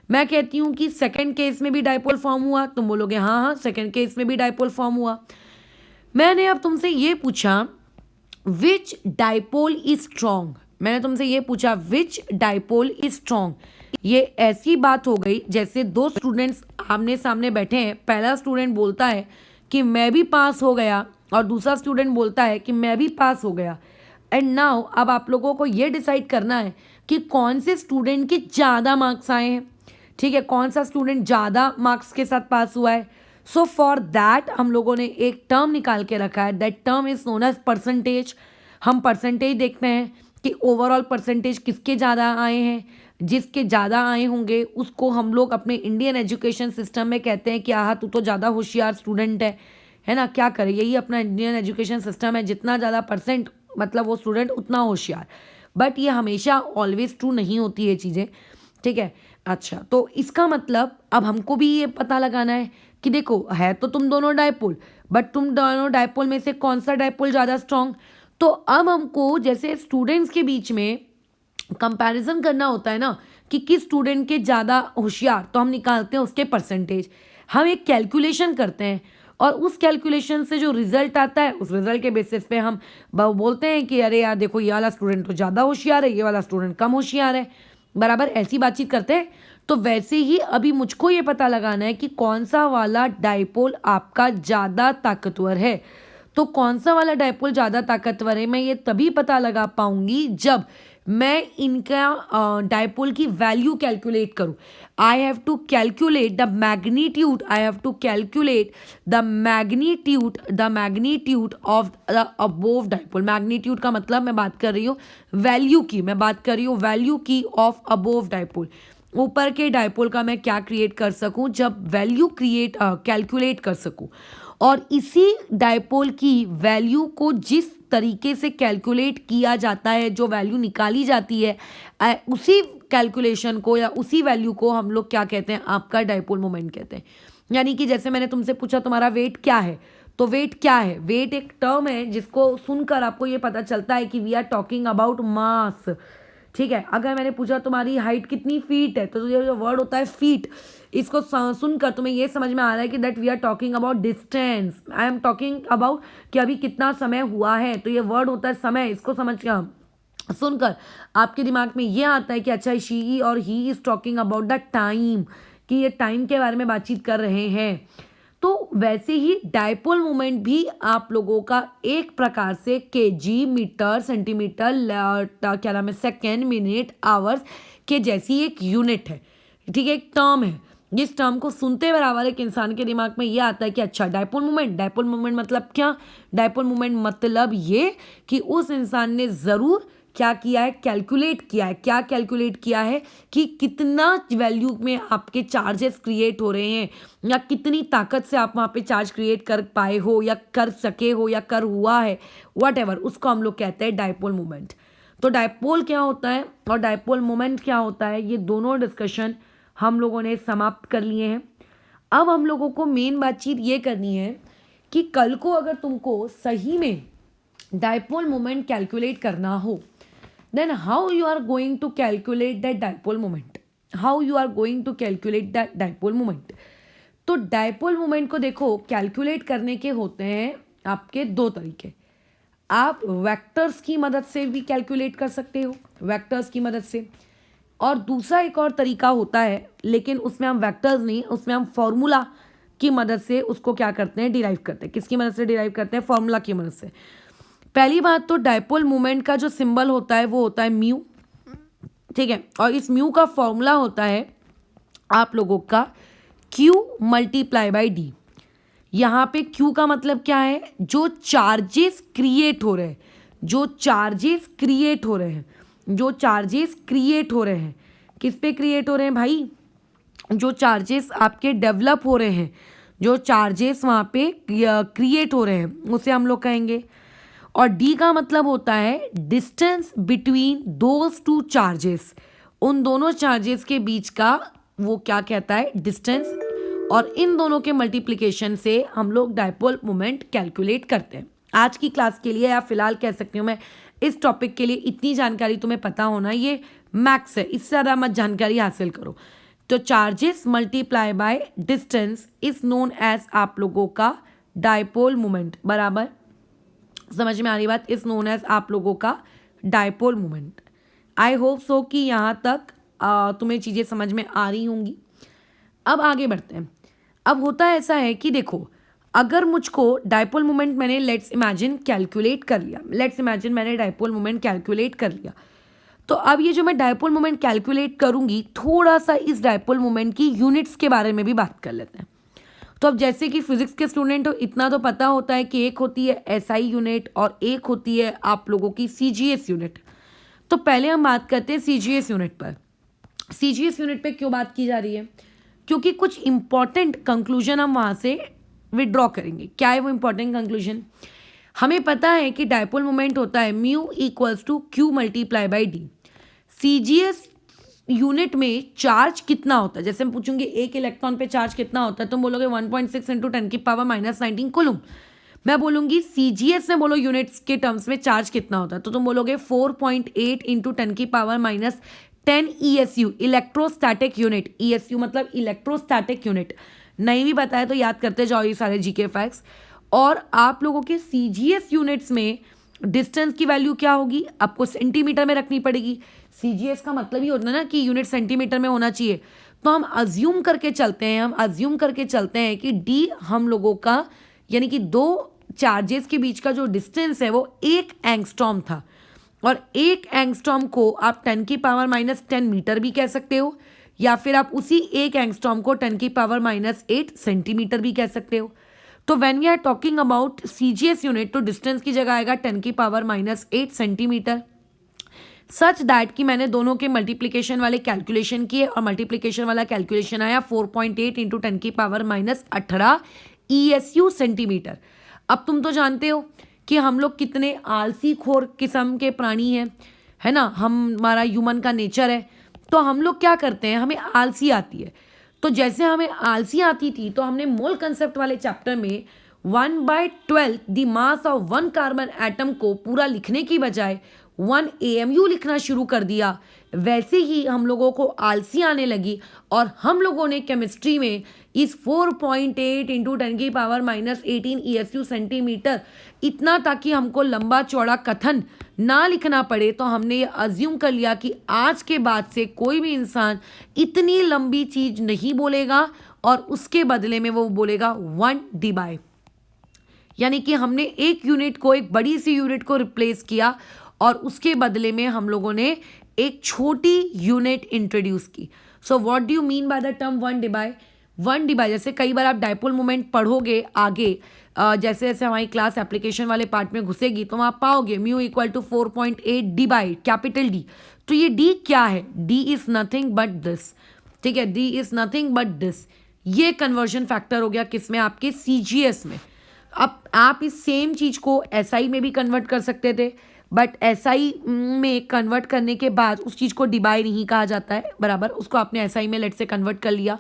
मैं कहती हूँ कि सेकंड केस में भी डाइपोल फॉर्म हुआ, तुम बोलोगे हाँ हाँ सेकंड केस में भी डाइपोल फॉर्म हुआ। मैंने अब तुमसे ये पूछा विच डाइपोल इज स्ट्रॉन्ग, मैंने तुमसे ये पूछा विच डाइपोल इज स्ट्रॉन्ग। ये ऐसी बात हो गई जैसे दो स्टूडेंट्स आमने सामने बैठे हैं, पहला स्टूडेंट बोलता है कि मैं भी पास हो गया और दूसरा स्टूडेंट बोलता है कि मैं भी पास हो गया। एंड नाउ अब आप लोगों को ये डिसाइड करना है कि कौन से स्टूडेंट के ज़्यादा मार्क्स आए हैं, ठीक है, कौन सा स्टूडेंट ज़्यादा मार्क्स के साथ पास हुआ है। सो फॉर दैट हम लोगों ने एक टर्म निकाल के रखा है, that term is known as percentage. हम परसेंटेज देखते हैं कि ओवरऑल परसेंटेज किसके ज़्यादा आए हैं, जिसके ज़्यादा आए होंगे उसको हम लोग अपने इंडियन एजुकेशन सिस्टम में कहते हैं कि आहा तू तो ज़्यादा होशियार स्टूडेंट है ना, क्या करे, यही अपना इंडियन एजुकेशन सिस्टम है, जितना ज़्यादा परसेंट मतलब वो स्टूडेंट उतना होशियार। बट ये हमेशा ऑलवेज ट्रू नहीं होती है चीज़ें, ठीक है। अच्छा, तो इसका मतलब अब हमको भी ये पता लगाना है कि देखो है तो तुम दोनों डाइपोल, बट तुम दोनों डाइपोल में से कौन सा डाइपोल ज़्यादा स्ट्रॉन्ग। तो अब हमको जैसे स्टूडेंट्स के बीच में कंपैरिजन करना होता है ना कि किस स्टूडेंट के ज़्यादा होशियार, तो हम निकालते हैं उसके परसेंटेज, हम एक कैलकुलेशन करते हैं और उस कैलकुलेशन से जो रिजल्ट आता है उस रिजल्ट के बेसिस पे हम बोलते हैं कि अरे यार देखो ये वाला स्टूडेंट तो ज़्यादा होशियार है, ये वाला स्टूडेंट कम होशियार है, बराबर ऐसी बातचीत करते हैं। तो वैसे ही अभी मुझको ये पता लगाना है कि कौन सा वाला डाइपोल आपका ज़्यादा ताकतवर है। तो कौन सा वाला डाइपोल ज़्यादा ताकतवर है मैं ये तभी पता लगा पाऊंगी जब मैं इनका डाइपोल की वैल्यू कैलकुलेट करूं। I have to calculate the magnitude, I have to calculate the magnitude of the above dipole. Magnitude का मतलब मैं बात कर रही हूँ वैल्यू की, मैं बात कर रही हूँ वैल्यू की ऑफ अबोव डाइपोल। ऊपर के डाइपोल का मैं क्या क्रिएट कर सकूं जब वैल्यू कैलकुलेट कर सकूं, और इसी डाइपोल की वैल्यू को जिस तरीके से कैलकुलेट किया जाता है, जो वैल्यू निकाली जाती है, उसी कैलकुलेशन को या उसी वैल्यू को हम लोग क्या कहते हैं, आपका डाइपोल मोमेंट कहते हैं। यानी कि जैसे मैंने तुमसे पूछा तुम्हारा वेट क्या है, तो वेट क्या है, वेट एक टर्म है जिसको सुनकर आपको ये पता चलता है कि we are talking about mass, ठीक है। अगर मैंने पूछा तुम्हारी हाइट कितनी फीट है, तो ये जो वर्ड होता है फीट, इसको सुनकर तुम्हें ये समझ में आ रहा है कि that we are talking about distance, I am talking about कि अभी कितना समय हुआ है, तो ये वर्ड होता है समय। इसको सुनकर आपके दिमाग में ये आता है कि अच्छा शी और he is talking about the time, कि ये टाइम के बारे में बातचीत कर रहे हैं। तो वैसे ही डाइपोल मोमेंट भी आप लोगों का एक प्रकार से केजी, मीटर, सेंटीमीटर, क्या नाम है, सेकेंड, मिनट, आवर्स के जैसी एक यूनिट है, ठीक है, एक टर्म है। जिस टर्म को सुनते बराबर एक इंसान के दिमाग में ये आता है कि अच्छा डायपोल मोमेंट मतलब क्या, डायपोल मोमेंट मतलब ये कि उस इंसान ने ज़रूर क्या किया है, कैलकुलेट किया है। क्या कैलकुलेट किया है कि कितना वैल्यू में आपके चार्जेस क्रिएट हो रहे हैं, या कितनी ताकत से आप वहाँ पे चार्ज क्रिएट कर पाए हो या कर सके हो या कर हुआ है, व्हाटएवर, उसको हम लोग कहते हैं डायपोल मोमेंट। तो डायपोल क्या होता है और डायपोल मोमेंट क्या होता है, ये दोनों डिस्कशन हम लोगों ने समाप्त कर लिए हैं। अब हम लोगों को मेन बातचीत ये करनी है कि कल को अगर तुमको सही में डायपोल मोमेंट कैलकुलेट करना हो, then how you are going to calculate that dipole moment, how you are going to calculate that dipole moment। तो डायपोल मोमेंट को देखो कैलकुलेट करने के होते हैं आपके दो तरीके। आप वेक्टर्स की मदद से भी कैलकुलेट कर सकते हो, वेक्टर्स की मदद से, और दूसरा एक और तरीका होता है, लेकिन उसमें हम वेक्टर्स नहीं, उसमें हम फॉर्मूला की मदद से उसको क्या करते हैं, डिराइव करते हैं। किसकी मदद से डिराइव करते हैं, फॉर्मूला की मदद से। पहली बात तो डायपोल मोमेंट का जो सिंबल होता है वो होता है म्यू, ठीक है, और इस म्यू का फॉर्मूला होता है आप लोगों का Q मल्टीप्लाई बाई डी। यहाँ पे Q का मतलब क्या है, जो चार्जेस क्रिएट हो रहे हैं, जो चार्जेस क्रिएट हो रहे हैं, जो चार्जेस क्रिएट हो रहे हैं, किस पे क्रिएट हो रहे हैं भाई, जो चार्जेस आपके डेवलप हो रहे हैं, जो चार्जेस वहाँ पे क्रिएट हो रहे हैं, उसे हम लोग कहेंगे। और डी का मतलब होता है distance between those two charges, उन दोनों चार्जेस के बीच का वो क्या कहता है, डिस्टेंस, और इन दोनों के मल्टीप्लिकेशन से हम लोग डायपोल मोमेंट कैलकुलेट करते हैं। आज की क्लास के लिए, या फिलहाल कह सकती हूँ मैं, इस टॉपिक के लिए इतनी जानकारी तुम्हें पता होना ये मैक्स है, इससे ज़्यादा मत जानकारी हासिल करो। तो charges multiply by distance is known as आप लोगों का डायपोल मोमेंट, बराबर, समझ में आ रही बात, इज नोन एज आप लोगों का dipole moment. I hope so कि यहाँ तक तुम्हें चीज़ें समझ में आ रही होंगी। अब आगे बढ़ते हैं। अब होता है ऐसा है कि देखो, अगर मुझको डायपोल मोमेंट मैंने लेट्स इमेजिन कैलकुलेट कर लिया, लेट्स इमेजिन मैंने डायपोल मोमेंट कैलकुलेट कर लिया, तो अब ये जो मैं डायपोल मोमेंट कैलकुलेट करूँगी, थोड़ा सा इस डायपोल मोमेंट की यूनिट्स के बारे में भी बात कर लेते हैं। तो अब जैसे कि फिजिक्स के स्टूडेंट हो, इतना तो पता होता है कि एक होती है एसआई यूनिट और एक होती है आप लोगों की सीजीएस यूनिट। तो पहले हम बात करते हैं सीजीएस यूनिट पर। सीजीएस यूनिट पे क्यों बात की जा रही है, क्योंकि कुछ इंपॉर्टेंट कंक्लूजन हम वहाँ से विड्रॉ करेंगे। क्या है वो इंपॉर्टेंट कंक्लूजन, हमें पता है कि डायपोल मोमेंट होता है mu equals to q multiply by d. CGS unit में चार्ज कितना होता है, जैसे मैं पूछूंगी एक इलेक्ट्रॉन पे चार्ज कितना होता है, तुम बोलोगे 1.6 इंटू 10 की पावर -19 कुलूम। मैं बोलूंगी सीजीएस में बोलो यूनिट्स के टर्म्स में चार्ज कितना होता है, तो तुम बोलोगे 4.8 इंटू 10 की power -10 ESU, electrostatic unit. ESU मतलब इलेक्ट्रोस्टैटिक यूनिट, नहीं भी बताया तो याद करते जाओ ये सारे जीके फैक्ट्स। और आप लोगों के सीजीएस यूनिट्स में डिस्टेंस की वैल्यू क्या होगी, आपको सेंटीमीटर में रखनी पड़ेगी। सीजीएस का मतलब ही होता है ना कि यूनिट सेंटीमीटर में होना चाहिए। तो हम अज्यूम करके चलते हैं कि डी हम लोगों का, यानी कि दो चार्जेस के बीच का जो डिस्टेंस है वो 1 एंगस्ट्रॉम था, और 1 एंगस्ट्रॉम को आप 10 की पावर -10 मीटर भी कह सकते हो, या फिर आप उसी 1 एंगस्ट्रॉम को 10 की पावर -8 सेंटीमीटर भी कह सकते हो। तो when we are talking about CGS unit, तो डिस्टेंस की जगह आएगा 10 की पावर -8 सेंटीमीटर, सच दैट कि मैंने दोनों के मल्टीप्लिकेशन वाले कैलकुलेशन किए और मल्टीप्लिकेशन वाला कैलकुलेशन आया 4.8 इंटू 10 की पावर -18 ESU सेंटीमीटर। अब तुम तो जानते हो कि हम लोग कितने आलसी खोर किस्म के प्राणी हैं, है ना, हमारा ह्यूमन का नेचर है। तो हम लोग क्या करते हैं, हमें आलसी आती है। तो जैसे हमें आलसी आती थी, तो हमने मोल कंसेप्ट वाले चैप्टर में 1/12 the mass of 1 carbon atom को पूरा लिखने की बजाय 1 AMU लिखना शुरू कर दिया। वैसे ही हम लोगों को आलसी आने लगी और हम लोगों ने केमिस्ट्री में इस 4.8 इंटू 10 की पावर -18 ESU सेंटीमीटर, इतना ताकि हमको लंबा चौड़ा कथन ना लिखना पड़े, तो हमने ये अज्यूम कर लिया कि आज के बाद से कोई भी इंसान इतनी लंबी चीज़ नहीं बोलेगा और उसके बदले में वो बोलेगा 1/, यानी कि हमने एक यूनिट को, एक बड़ी सी यूनिट को रिप्लेस किया और उसके बदले में हम लोगों ने एक छोटी यूनिट इंट्रोड्यूस की। So what do you mean by the term 1 D by? जैसे कई बार आप डायपोल मोमेंट पढ़ोगे आगे, जैसे जैसे हमारी क्लास एप्लीकेशन वाले पार्ट में घुसेगी तो आप पाओगे mu equal to 4.8 D by capital D. तो ये डी क्या है? D is nothing but this, ठीक है, D is nothing but this. ये कन्वर्जन फैक्टर हो गया किसमें? आपके सीजीएस में। अब आप इस सेम चीज को एसआई में भी कन्वर्ट कर सकते थे, बट एसआई में कन्वर्ट करने के बाद उस चीज को डिबाई नहीं कहा जाता है, बराबर। उसको आपने एसआई में लेट से कन्वर्ट कर लिया,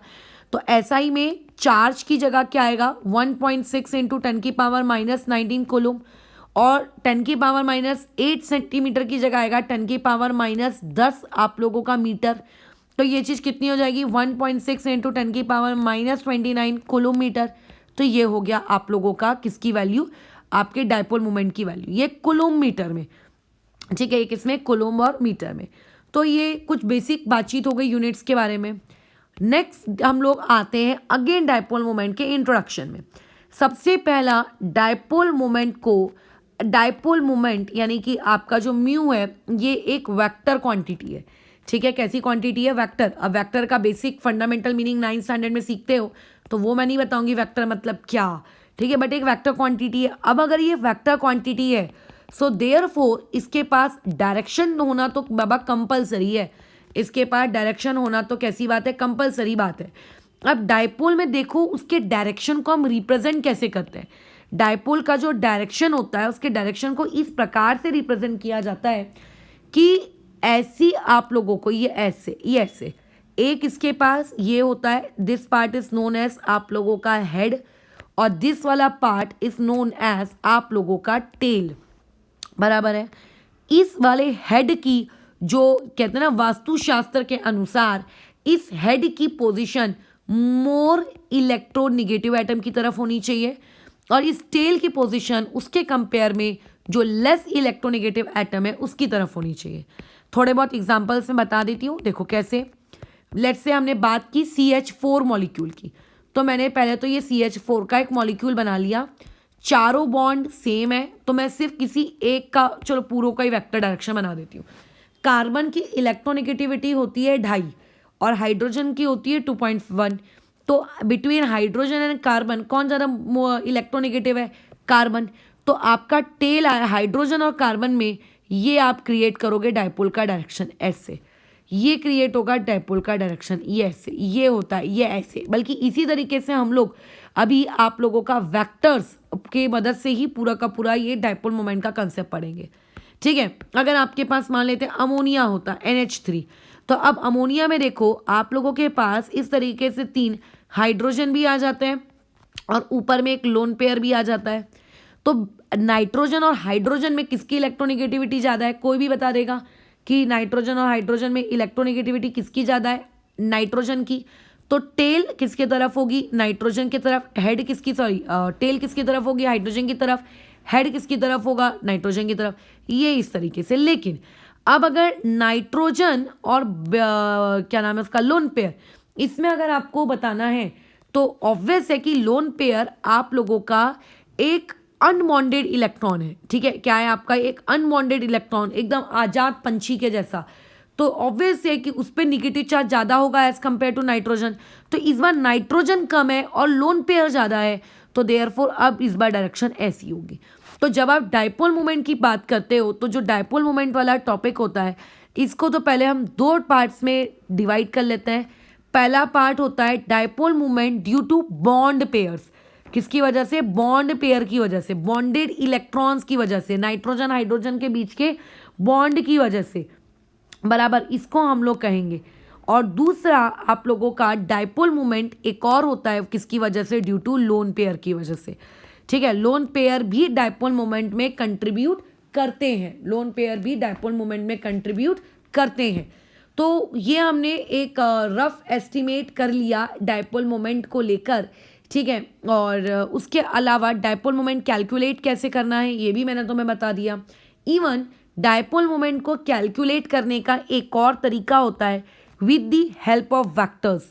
तो एसआई में चार्ज की जगह क्या आएगा? 1.6 इंटू 10⁻⁻19 कोलूम, और 10⁻⁻8 सेंटीमीटर की जगह आएगा 10⁻⁻10 आप लोगों का मीटर। तो ये चीज़ कितनी हो जाएगी? 1.6 इंटू 10⁻⁻29 कोलूम मीटर। तो ये हो गया आप लोगों का किसकी वैल्यू? आपके डायपोल मोमेंट की वैल्यू, ये कुलूम मीटर में, ठीक है, ये किसमें? कुलूम और मीटर में। तो ये कुछ बेसिक बातचीत हो गई यूनिट्स के बारे में। नेक्स्ट हम लोग आते हैं अगेन डायपोल मोमेंट के इंट्रोडक्शन में। सबसे पहला डायपोल मोमेंट को, डायपोल मोमेंट यानी कि आपका जो म्यू है ये एक वेक्टर क्वांटिटी है, ठीक है। कैसी क्वांटिटी है? वेक्टर। अब वेक्टर का basic fundamental meaning 9th standard में सीखते हो, तो वो मैं नहीं बताऊंगी वेक्टर मतलब क्या, ठीक है, बट एक वेक्टर क्वांटिटी है। अब अगर ये वेक्टर क्वांटिटी है, सो देयरफॉर इसके पास डायरेक्शन होना तो बाबा कंपलसरी है, इसके पास डायरेक्शन होना तो कैसी बात है? कंपलसरी बात है। अब डायपोल में देखो उसके डायरेक्शन को हम रिप्रेजेंट कैसे करते हैं। डायपोल का जो डायरेक्शन होता है उसके डायरेक्शन को इस प्रकार से रिप्रेजेंट किया जाता है कि ऐसी आप लोगों को ये ऐसे एक इसके पास ये होता है, this part is known as आप लोगों का हेड, और दिस वाला पार्ट इज नोन एज आप लोगों का टेल, बराबर है। इस वाले हेड की जो कहते हैं ना वास्तुशास्त्र के अनुसार, इस हेड की पोजीशन मोर इलेक्ट्रोनेगेटिव एटम की तरफ होनी चाहिए, और इस टेल की पोजीशन उसके कंपेयर में जो लेस इलेक्ट्रोनेगेटिव एटम है उसकी तरफ होनी चाहिए। थोड़े बहुत एग्जांपल्स में बता देती हूँ, देखो कैसे। लेट्स से हमने बात की CH4 मॉलिक्यूल की, तो मैंने पहले तो ये CH4 का एक मॉलिक्यूल बना लिया, चारों बॉन्ड सेम है, तो मैं सिर्फ किसी एक का, चलो पूरों का ही वेक्टर डायरेक्शन बना देती हूँ। कार्बन की इलेक्ट्रोनेगेटिविटी होती है 2.5 और हाइड्रोजन की होती है 2.1। तो बिटवीन हाइड्रोजन एंड कार्बन कौन ज़्यादा इलेक्ट्रोनेगेटिव है? कार्बन। तो आपका टेल हाइड्रोजन और कार्बन में ये आप क्रिएट करोगे डायपोल का डायरेक्शन ऐसे, ये क्रिएट होगा डायपोल का डायरेक्शन ये ऐसे, ये होता है ये ऐसे। बल्कि इसी तरीके से हम लोग अभी आप लोगों का वेक्टर्स के मदद से ही पूरा का पूरा ये डायपोल मोमेंट का कंसेप्ट पढ़ेंगे, ठीक है। अगर आपके पास मान लेते हैं अमोनिया होता NH3, तो अब अमोनिया में देखो आप लोगों के पास इस तरीके से 3 हाइड्रोजन भी आ जाते हैं और ऊपर में एक लोन पेयर भी आ जाता है। तो नाइट्रोजन और हाइड्रोजन में किसकी इलेक्ट्रोनेगेटिविटी ज़्यादा है? कोई भी बता देगा कि नाइट्रोजन और हाइड्रोजन में इलेक्ट्रोनेगेटिविटी किसकी ज़्यादा है? नाइट्रोजन की। तो टेल किसके तरफ होगी? नाइट्रोजन की तरफ। हेड किसकी, सॉरी, टेल किसकी तरफ होगी? हाइड्रोजन की तरफ। हेड किसकी तरफ होगा? नाइट्रोजन की तरफ। ये इस तरीके से। लेकिन अब अगर नाइट्रोजन और क्या नाम है उसका, लोन पेयर, इसमें अगर आपको बताना है तो ऑब्वियस है कि लोन पेयर आप लोगों का एक अनबॉन्डेड इलेक्ट्रॉन है, ठीक है। क्या है आपका? एक अनबॉन्डेड इलेक्ट्रॉन, एकदम आजाद पंछी के जैसा। तो ऑब्वियस है कि उस पर निगेटिव चार्ज ज़्यादा होगा एज कंपेयर टू नाइट्रोजन। तो इस बार नाइट्रोजन कम है और लोन पेयर ज़्यादा है, तो देयरफॉर अब इस बार डायरेक्शन ऐसी होगी। तो जब आप डायपोल मोमेंट की बात करते हो तो जो डायपोल मोमेंट वाला टॉपिक होता है इसको तो पहले हम 2 पार्ट्स में डिवाइड कर लेते हैं। पहला पार्ट होता है dipole moment due to bond pairs. किसकी वजह से? बॉन्ड पेयर की वजह से, बॉन्डेड इलेक्ट्रॉन्स की वजह से, नाइट्रोजन हाइड्रोजन के बीच के बॉन्ड की वजह से, बराबर, इसको हम लोग कहेंगे। और दूसरा आप लोगों का डायपोल मोमेंट एक और होता है किसकी वजह से? ड्यू टू लोन पेयर की वजह से, ठीक है। लोन पेयर भी डायपोल मोमेंट में कंट्रीब्यूट करते हैं, लोन पेयर भी डायपोल मोमेंट में कंट्रीब्यूट करते हैं। तो ये हमने एक रफ एस्टिमेट कर लिया डायपोल मोमेंट को लेकर, ठीक है। और उसके अलावा डायपोल मोमेंट कैलकुलेट कैसे करना है ये भी मैंने तुम्हें बता दिया। इवन डायपोल मोमेंट को कैलकुलेट करने का एक और तरीका होता है with the help of vectors.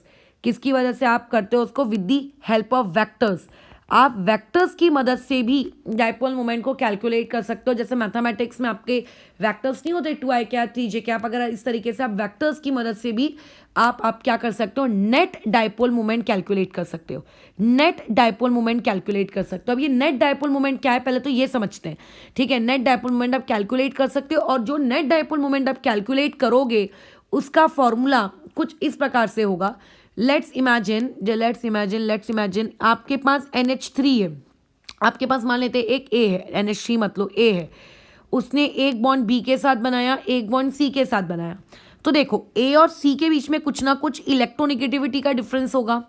किसकी वजह से आप करते हो उसको? With the help of vectors. आप वेक्टर्स की मदद से भी डायपोल मोमेंट को कैलकुलेट कर सकते हो। जैसे मैथमेटिक्स में आपके वेक्टर्स नहीं होते 2i क्या 3j क्या, आप अगर इस तरीके से आप वेक्टर्स की मदद से भी आप क्या कर सकते हो, नेट डायपोल मोमेंट कैलकुलेट कर सकते हो। नेट डायपोल मोमेंट कैलकुलेट कर सकते हो। अब ये नेट डायपोल मोमेंट क्या है पहले तो ये समझते हैं, ठीक है। नेट डायपोल मोमेंट आप कैलकुलेट कर सकते हो, और जो नेट डायपोल मोमेंट आप कैलकुलेट करोगे उसका फॉर्मूला कुछ इस प्रकार से होगा। लेट्स इमेजिन आपके पास NH3 है, आपके पास मान लेते हैं एक A है, NH3 मतलब A है, उसने एक बॉन्ड B के साथ बनाया, एक बॉन्ड C के साथ बनाया। तो देखो A और C के बीच में कुछ ना कुछ इलेक्ट्रोनेगेटिविटी का डिफरेंस होगा,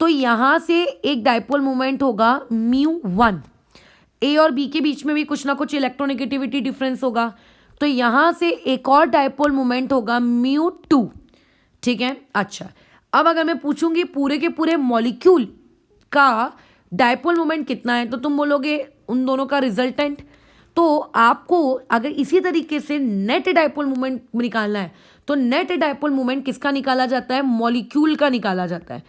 तो यहाँ से एक डायपोल मोमेंट होगा μ1। A और B के बीच में भी कुछ ना कुछ इलेक्ट्रोनेगेटिविटी डिफरेंस होगा, तो यहाँ से एक और डायपोल मोमेंट होगा μ2, ठीक है। अच्छा, अब अगर मैं पूछूंगी पूरे के पूरे मॉलिक्यूल का डायपोल मोमेंट कितना है, तो तुम बोलोगे उन दोनों का रिजल्टेंट। तो आपको अगर इसी तरीके से नेट डायपोल मोमेंट निकालना है, तो नेट डायपोल मोमेंट किसका निकाला जाता है, मॉलिक्यूल का निकाला जाता है।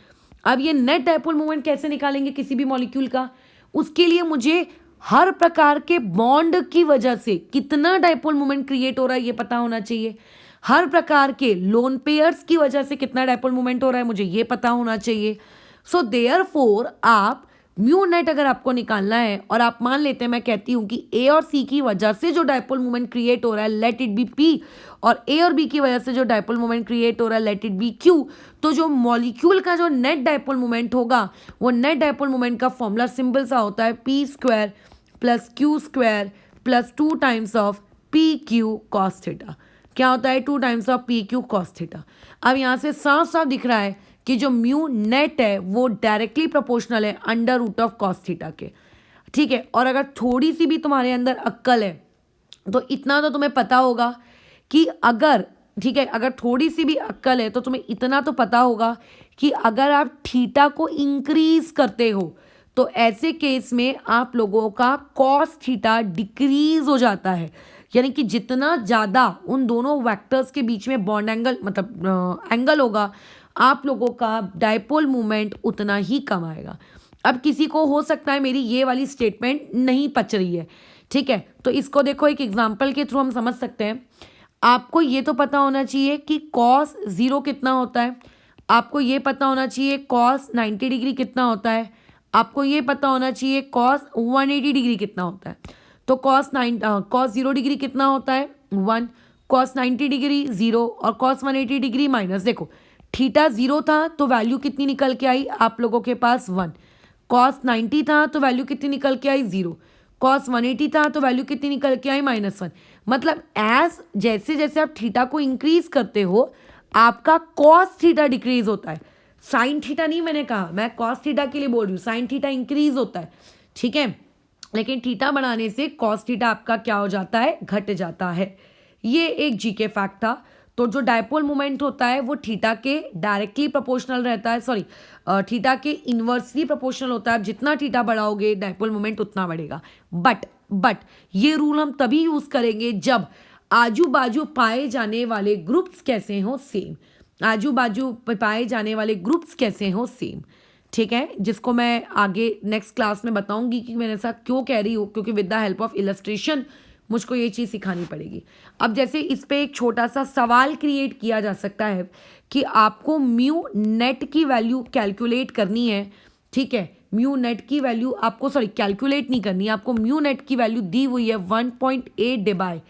अब ये नेट डायपोल मोमेंट कैसे निकालेंगे किसी भी मॉलिक्यूल का, उसके लिए मुझे हर प्रकार के बॉन्ड की वजह से कितना डायपोल मोमेंट क्रिएट हो रहा है ये पता होना चाहिए। हर प्रकार के लोन पेयर्स की वजह से कितना डायपोल मोमेंट हो रहा है मुझे ये पता होना चाहिए। सो देयरफॉर आप म्यू नेट अगर आपको निकालना है, और आप मान लेते हैं मैं कहती हूं कि A और C की वजह से जो डायपोल मोमेंट क्रिएट हो रहा है लेट इट बी P, और A और B की वजह से जो डायपोल मोमेंट क्रिएट हो रहा है लेट इट बी Q, तो जो मॉलिक्यूल का जो नेट डायपोल मोमेंट होगा वो नेट डायपोल मोमेंट का फॉर्मूला सिंपल सा होता है P² + Q² + 2 times of PQ cos theta. क्या होता है 2 times of PQ cos theta. अब यहाँ से साफ साफ दिख रहा है कि जो म्यू नेट है वो डायरेक्टली प्रोपोर्शनल है √ऑफ cos थीटा के, ठीक है। और अगर थोड़ी सी भी तुम्हारे अंदर अक्ल है तो इतना तो तुम्हें पता होगा कि अगर, ठीक है, अगर थोड़ी सी भी अक्ल है तो तुम्हें इतना तो पता होगा कि अगर आप थीटा को इंक्रीज करते हो तो ऐसे केस में आप लोगों का cos थीटा डिक्रीज हो जाता है। यानी कि जितना ज़्यादा उन दोनों वेक्टर्स के बीच में बॉन्ड एंगल मतलब एंगल होगा, आप लोगों का डायपोल मोमेंट उतना ही कम आएगा। अब किसी को हो सकता है मेरी ये वाली स्टेटमेंट नहीं पच रही है, ठीक है, तो इसको देखो एक एग्जांपल के थ्रू हम समझ सकते हैं। आपको ये तो पता होना चाहिए कि cos 0 कितना होता है, आपको ये पता होना चाहिए cos 90 डिग्री कितना होता है, आपको ये पता होना चाहिए cos 180 डिग्री कितना होता है। तो cos 0 डिग्री कितना होता है 1, cos 90 डिग्री 0 और cos 180 डिग्री माइनस। देखो थीटा 0 था तो वैल्यू कितनी निकल के आई आप लोगों के पास 1, cos 90 था तो वैल्यू कितनी निकल के आई 0, cos 180 था तो वैल्यू कितनी निकल के आई -1। मतलब एज जैसे जैसे आप थीटा को इंक्रीज करते हो आपका cos थीटा डिक्रीज होता है। साइन थीटा नहीं मैंने कहा, मैं cos थीटा के लिए बोल रही हूँ, साइन थीटा इंक्रीज होता है, ठीक है। लेकिन थीटा बढ़ाने से cos थीटा आपका क्या हो जाता है, घट जाता है। ये एक जीके फैक्ट था। तो जो डायपोल मोमेंट होता है वो थीटा के डायरेक्टली प्रोपोर्शनल रहता है, सॉरी थीटा के इन्वर्सली प्रोपोर्शनल होता है। जितना थीटा बढ़ाओगे डायपोल मोमेंट उतना बढ़ेगा। बट ये रूल हम तभी यूज़ करेंगे जब आजू बाजू पाए जाने वाले ग्रुप्स कैसे हों सेम, आजू बाजू पाए जाने वाले ग्रुप्स कैसे हों सेम, ठीक है, जिसको मैं आगे नेक्स्ट क्लास में बताऊंगी कि मैंने ऐसा क्यों कह रही हूँ, क्योंकि with the help of illustration मुझको ये चीज़ सिखानी पड़ेगी। अब जैसे इस पे एक छोटा सा सवाल क्रिएट किया जा सकता है कि आपको म्यू नेट की वैल्यू कैलकुलेट करनी है, ठीक है, म्यू नेट की वैल्यू आपको कैलकुलेट नहीं करनी है, आपको म्यू नेट की वैल्यू दी हुई है 1.8 डिबाई,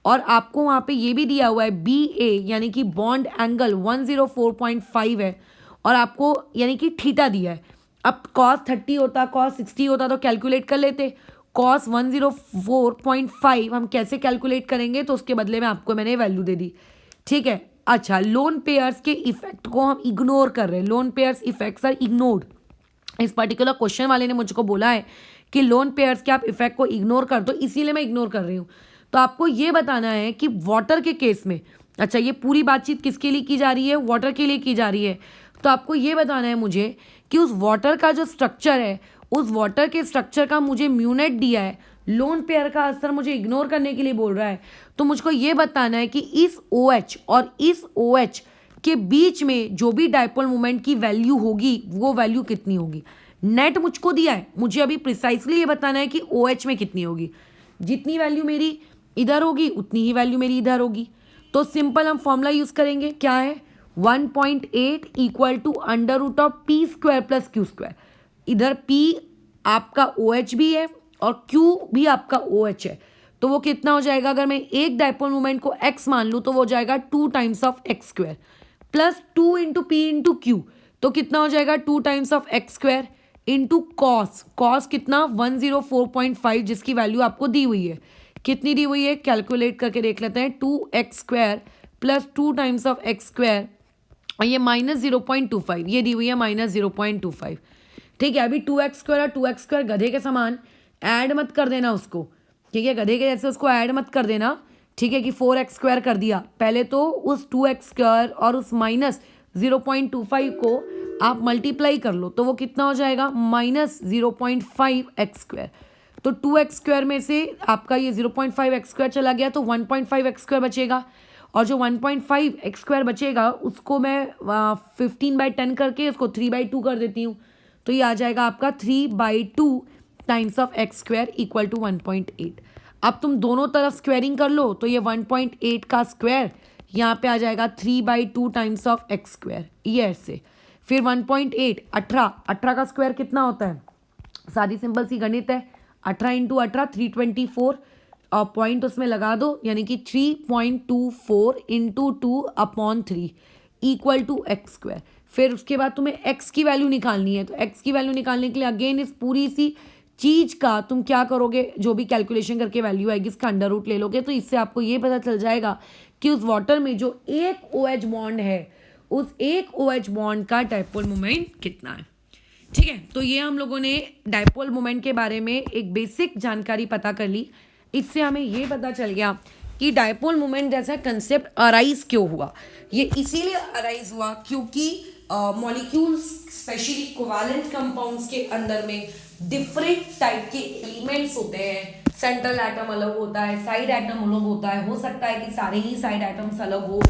और आपको वहाँ पे ये भी दिया हुआ है BA यानी कि बॉन्ड एंगल 104.5 है, और आपको यानी कि थीटा दिया है। अब cos 30 होता, cos 60 होता तो कैलकुलेट कर लेते, cos 104.5 हम कैसे कैलकुलेट करेंगे, तो उसके बदले में आपको मैंने वैल्यू दे दी, ठीक है। अच्छा, लोन पेयर्स के इफेक्ट को हम इग्नोर कर रहे हैं, lone pairs effects are ignored. इस पर्टिकुलर क्वेश्चन वाले ने मुझको बोला है कि लोन पेयर्स के आप इफेक्ट को इग्नोर कर दो, इसीलिए मैं इग्नोर कर रही हूँ। तो आपको ये बताना है कि वाटर के केस में, अच्छा ये पूरी बातचीत किसके लिए की जा रही है, वाटर के लिए की जा रही है। तो आपको ये बताना है मुझे कि उस वाटर का जो स्ट्रक्चर है, उस वाटर के स्ट्रक्चर का मुझे म्यूनेट दिया है, लोन पेयर का असर मुझे इग्नोर करने के लिए बोल रहा है। तो मुझको ये बताना है कि इस OH और इस OH के बीच में जो भी डायपोल मोमेंट की वैल्यू होगी वो वैल्यू कितनी होगी। नेट मुझको दिया है, मुझे अभी प्रिसाइसली ये बताना है कि OH में कितनी होगी। जितनी वैल्यू मेरी इधर होगी उतनी ही वैल्यू मेरी इधर होगी। तो सिंपल हम फॉर्मूला यूज करेंगे, क्या है 1.8 equal to under root of P square plus Q square. इधर P आपका OH भी है और Q भी आपका OH है, तो वो कितना हो जाएगा, अगर मैं एक डायपोल मोमेंट को x मान लूँ तो वो हो जाएगा 2 times of x square plus 2 into P into Q, तो कितना हो जाएगा 2 times of x square into cos कितना 104.5, जिसकी वैल्यू आपको दी हुई है। कितनी दी हुई है कैलकुलेट करके देख लेते हैं, 2x square plus 2 times of x square और ये -0.25, ये दी हुई है -0.25। ठीक है, अभी 2x स्क्वायर और 2x स्क्वायर गधे के समान ऐड मत कर देना उसको, ठीक है, गधे के जैसे उसको ऐड मत कर देना। ठीक है कि 4x स्क्वायर कर दिया, पहले तो उस 2x स्क्वायर और उस -0.25 को आप मल्टीप्लाई कर लो, तो वो कितना हो जाएगा -0.5x स्क्वायर। तो 2x स्क्वायर में से आपका ये 0.5x स्क्वायर चला गया, तो 1.5x स्क्वायर बचेगा, और जो 1.5x स्क्वायर बचेगा उसको मैं 15/10 करके उसको 3/2 कर देती हूँ, तो ये आ जाएगा आपका 3/2 times of x square equal to 1.8। अब तुम दोनों तरफ स्क्वायरिंग कर लो, तो ये 1.8 का स्क्वायर यहाँ पे आ जाएगा 3/2 टाइम्स ऑफ एक्स स्क्वायर, ये ऐसे। फिर 1.8 18 का स्क्वायर कितना होता है, सादी सिंपल सी गणित है, 18 इंटू 18 324, और पॉइंट उसमें लगा दो, यानी कि 3.24 into 2/3 equal to x square. फिर उसके बाद तुम्हें x की वैल्यू निकालनी है, तो x की वैल्यू निकालने के लिए अगेन इस पूरी सी चीज़ का तुम क्या करोगे, जो भी कैलकुलेशन करके वैल्यू आएगी इसका अंडर रूट ले लोगे, तो इससे आपको ये पता चल जाएगा कि उस वाटर में जो एक OH बॉन्ड है उस एक OH बॉन्ड का डायपोल मोमेंट कितना है। ठीक है, तो ये हम लोगों ने डायपोल मोमेंट के बारे में एक बेसिक जानकारी पता कर ली। इससे हमें ये पता चल गया कि डायपोल मोमेंट जैसा कंसेप्ट अराइज क्यों हुआ। ये इसीलिए अराइज हुआ क्योंकि मॉलिक्यूल्स स्पेशली कोवैलेंट कंपाउंड्स के अंदर में डिफरेंट टाइप के एलिमेंट्स होते हैं। सेंट्रल एटम अलग होता है, साइड एटम अलग होता है, हो सकता है कि सारे ही साइड एटम्स अलग हो,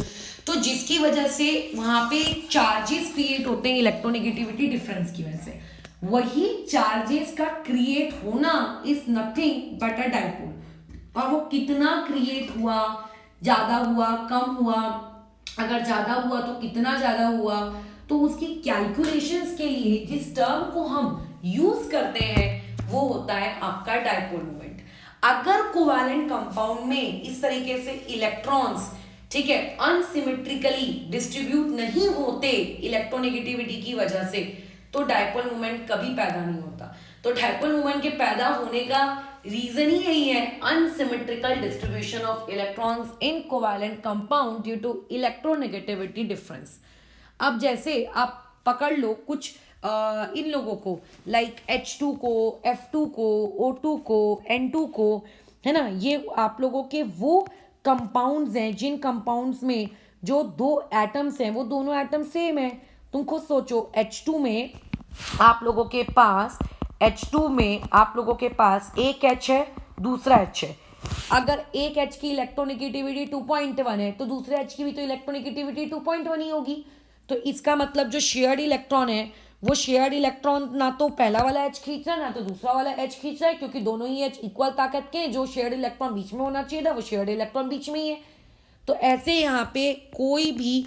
तो जिसकी वजह से वहाँ पे चार्जेस क्रिएट होते हैं इलेक्ट्रोनेगेटिविटी डिफरेंस की वजह से। वही चार्जेस का क्रिएट होना is nothing but a dipole, और वो कितना क्रिएट हुआ, ज़्यादा हुआ कम हुआ, अगर ज़्यादा हुआ तो कितना ज़्यादा हुआ, तो उसकी कैलकुलेशंस के लिए जिस टर्म को हम यूज करते हैं वो होता है आपका डायपोल मोमेंट। अगर कोवैलेंट कंपाउंड में इस तरीके से इलेक्ट्रॉन्स, ठीक है, अनसिमेट्रिकली डिस्ट्रीब्यूट नहीं होते इलेक्ट्रोनेगेटिविटी की वजह से, तो डायपोल मोमेंट कभी पैदा नहीं होता। तो डायपोल मोमेंट के पैदा होने का रीजन ही यही है, unsymmetrical distribution of electrons in covalent compound due to electronegativity difference. अब जैसे आप पकड़ लो कुछ इन लोगों को, लाइक H2 को, F2 को, O2 को, N2 को, है ना, ये आप लोगों के वो कंपाउंड्स हैं जिन कंपाउंड्स में जो दो एटम्स हैं वो दोनों एटम सेम है। तुम खुद सोचो, H2 में आप लोगों के पास H2 में आप लोगों के पास एक H है, दूसरा H है। अगर एक H की इलेक्ट्रोनेगेटिविटी 2.1 है तो दूसरे H की भी तो इलेक्ट्रोनेगेटिविटी 2.1 ही होगी। तो इसका मतलब जो शेयर्ड इलेक्ट्रॉन है वो शेयर्ड इलेक्ट्रॉन ना तो पहला वाला H खींच रहा है ना तो दूसरा वाला H खींच रहा है, क्योंकि दोनों ही H इक्वल ताकत के हैं। जो शेयर्ड इलेक्ट्रॉन बीच में होना चाहिए था वो शेयर्ड इलेक्ट्रॉन बीच में ही है। तो ऐसे यहाँ पे कोई भी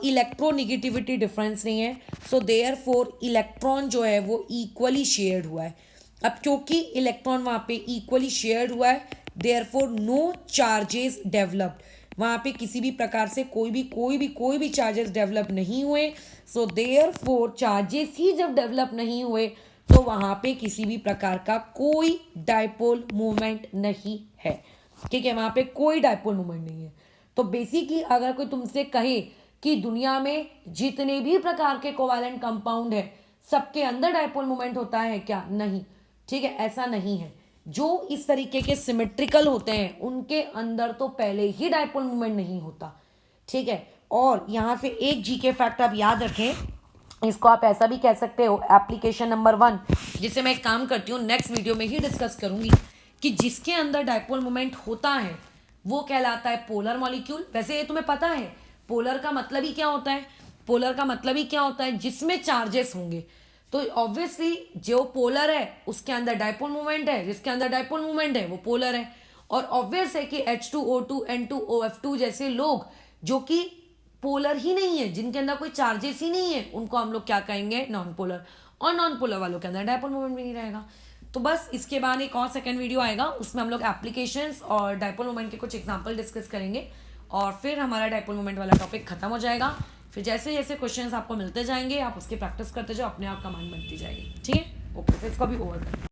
इलेक्ट्रोनेगेटिविटी डिफरेंस नहीं है। सो देयरफॉर इलेक्ट्रॉन जो है वो इक्वली शेयर्ड हुआ है। अब क्योंकि इलेक्ट्रॉन वहाँ पे इक्वली शेयर्ड हुआ है, देयरफॉर नो चार्जेस डेवलप्ड, वहाँ पे किसी भी प्रकार से कोई भी चार्जेस डेवलप नहीं हुए। सो देयरफॉर चार्जेस ही जब डेवलप नहीं हुए तो वहाँ पे किसी भी प्रकार का कोई डायपोल मूवमेंट नहीं है। ठीक है, वहाँ पे कोई डायपोल मूवमेंट नहीं है। तो बेसिकली अगर कोई तुमसे कहे कि दुनिया में जितने भी प्रकार के कोवैलेंट कंपाउंड है सबके अंदर डायपोल मूवमेंट होता है क्या, नहीं। ठीक है, ऐसा नहीं है। जो इस तरीके के सिमेट्रिकल होते हैं उनके अंदर तो पहले ही डायपोल मूवमेंट नहीं होता। ठीक है, और यहाँ से एक जीके फैक्ट आप याद रखें, इसको आप ऐसा भी कह सकते हो, एप्लीकेशन नंबर 1, जिसे मैं एक काम करती हूँ नेक्स्ट वीडियो में ही डिस्कस करूंगी, कि जिसके अंदर डायपोल मूवमेंट होता है वो कहलाता है पोलर मॉलिक्यूल। वैसे ये तुम्हें पता है पोलर का मतलब ही क्या होता है, पोलर का मतलब ही क्या होता है, जिसमें चार्जेस होंगे। तो ऑब्वियसली जो पोलर है उसके अंदर डायपोल मोमेंट है, जिसके अंदर डायपोल मोमेंट है वो पोलर है। और ऑब्वियस है कि H2O2 N2OF2 जैसे लोग जो कि पोलर ही नहीं है, जिनके अंदर कोई चार्जेस ही नहीं है, उनको हम लोग क्या कहेंगे, नॉन पोलर। और नॉन पोलर वालों के अंदर डायपोल मोमेंट भी नहीं रहेगा। तो बस इसके बाद एक और सेकंड वीडियो आएगा, उसमें हम लोग एप्लीकेशंस और डायपोल मोमेंट के कुछ एग्जांपल डिस्कस करेंगे और फिर हमारा डायपोल मोमेंट वाला टॉपिक खत्म हो जाएगा। फिर जैसे जैसे क्वेश्चंस आपको मिलते जाएंगे आप उसकी प्रैक्टिस करते जाओ, अपने आप कमांड बनती जाएगी। ठीक है, ओके, फिर इसको भी ओवर करते हैं।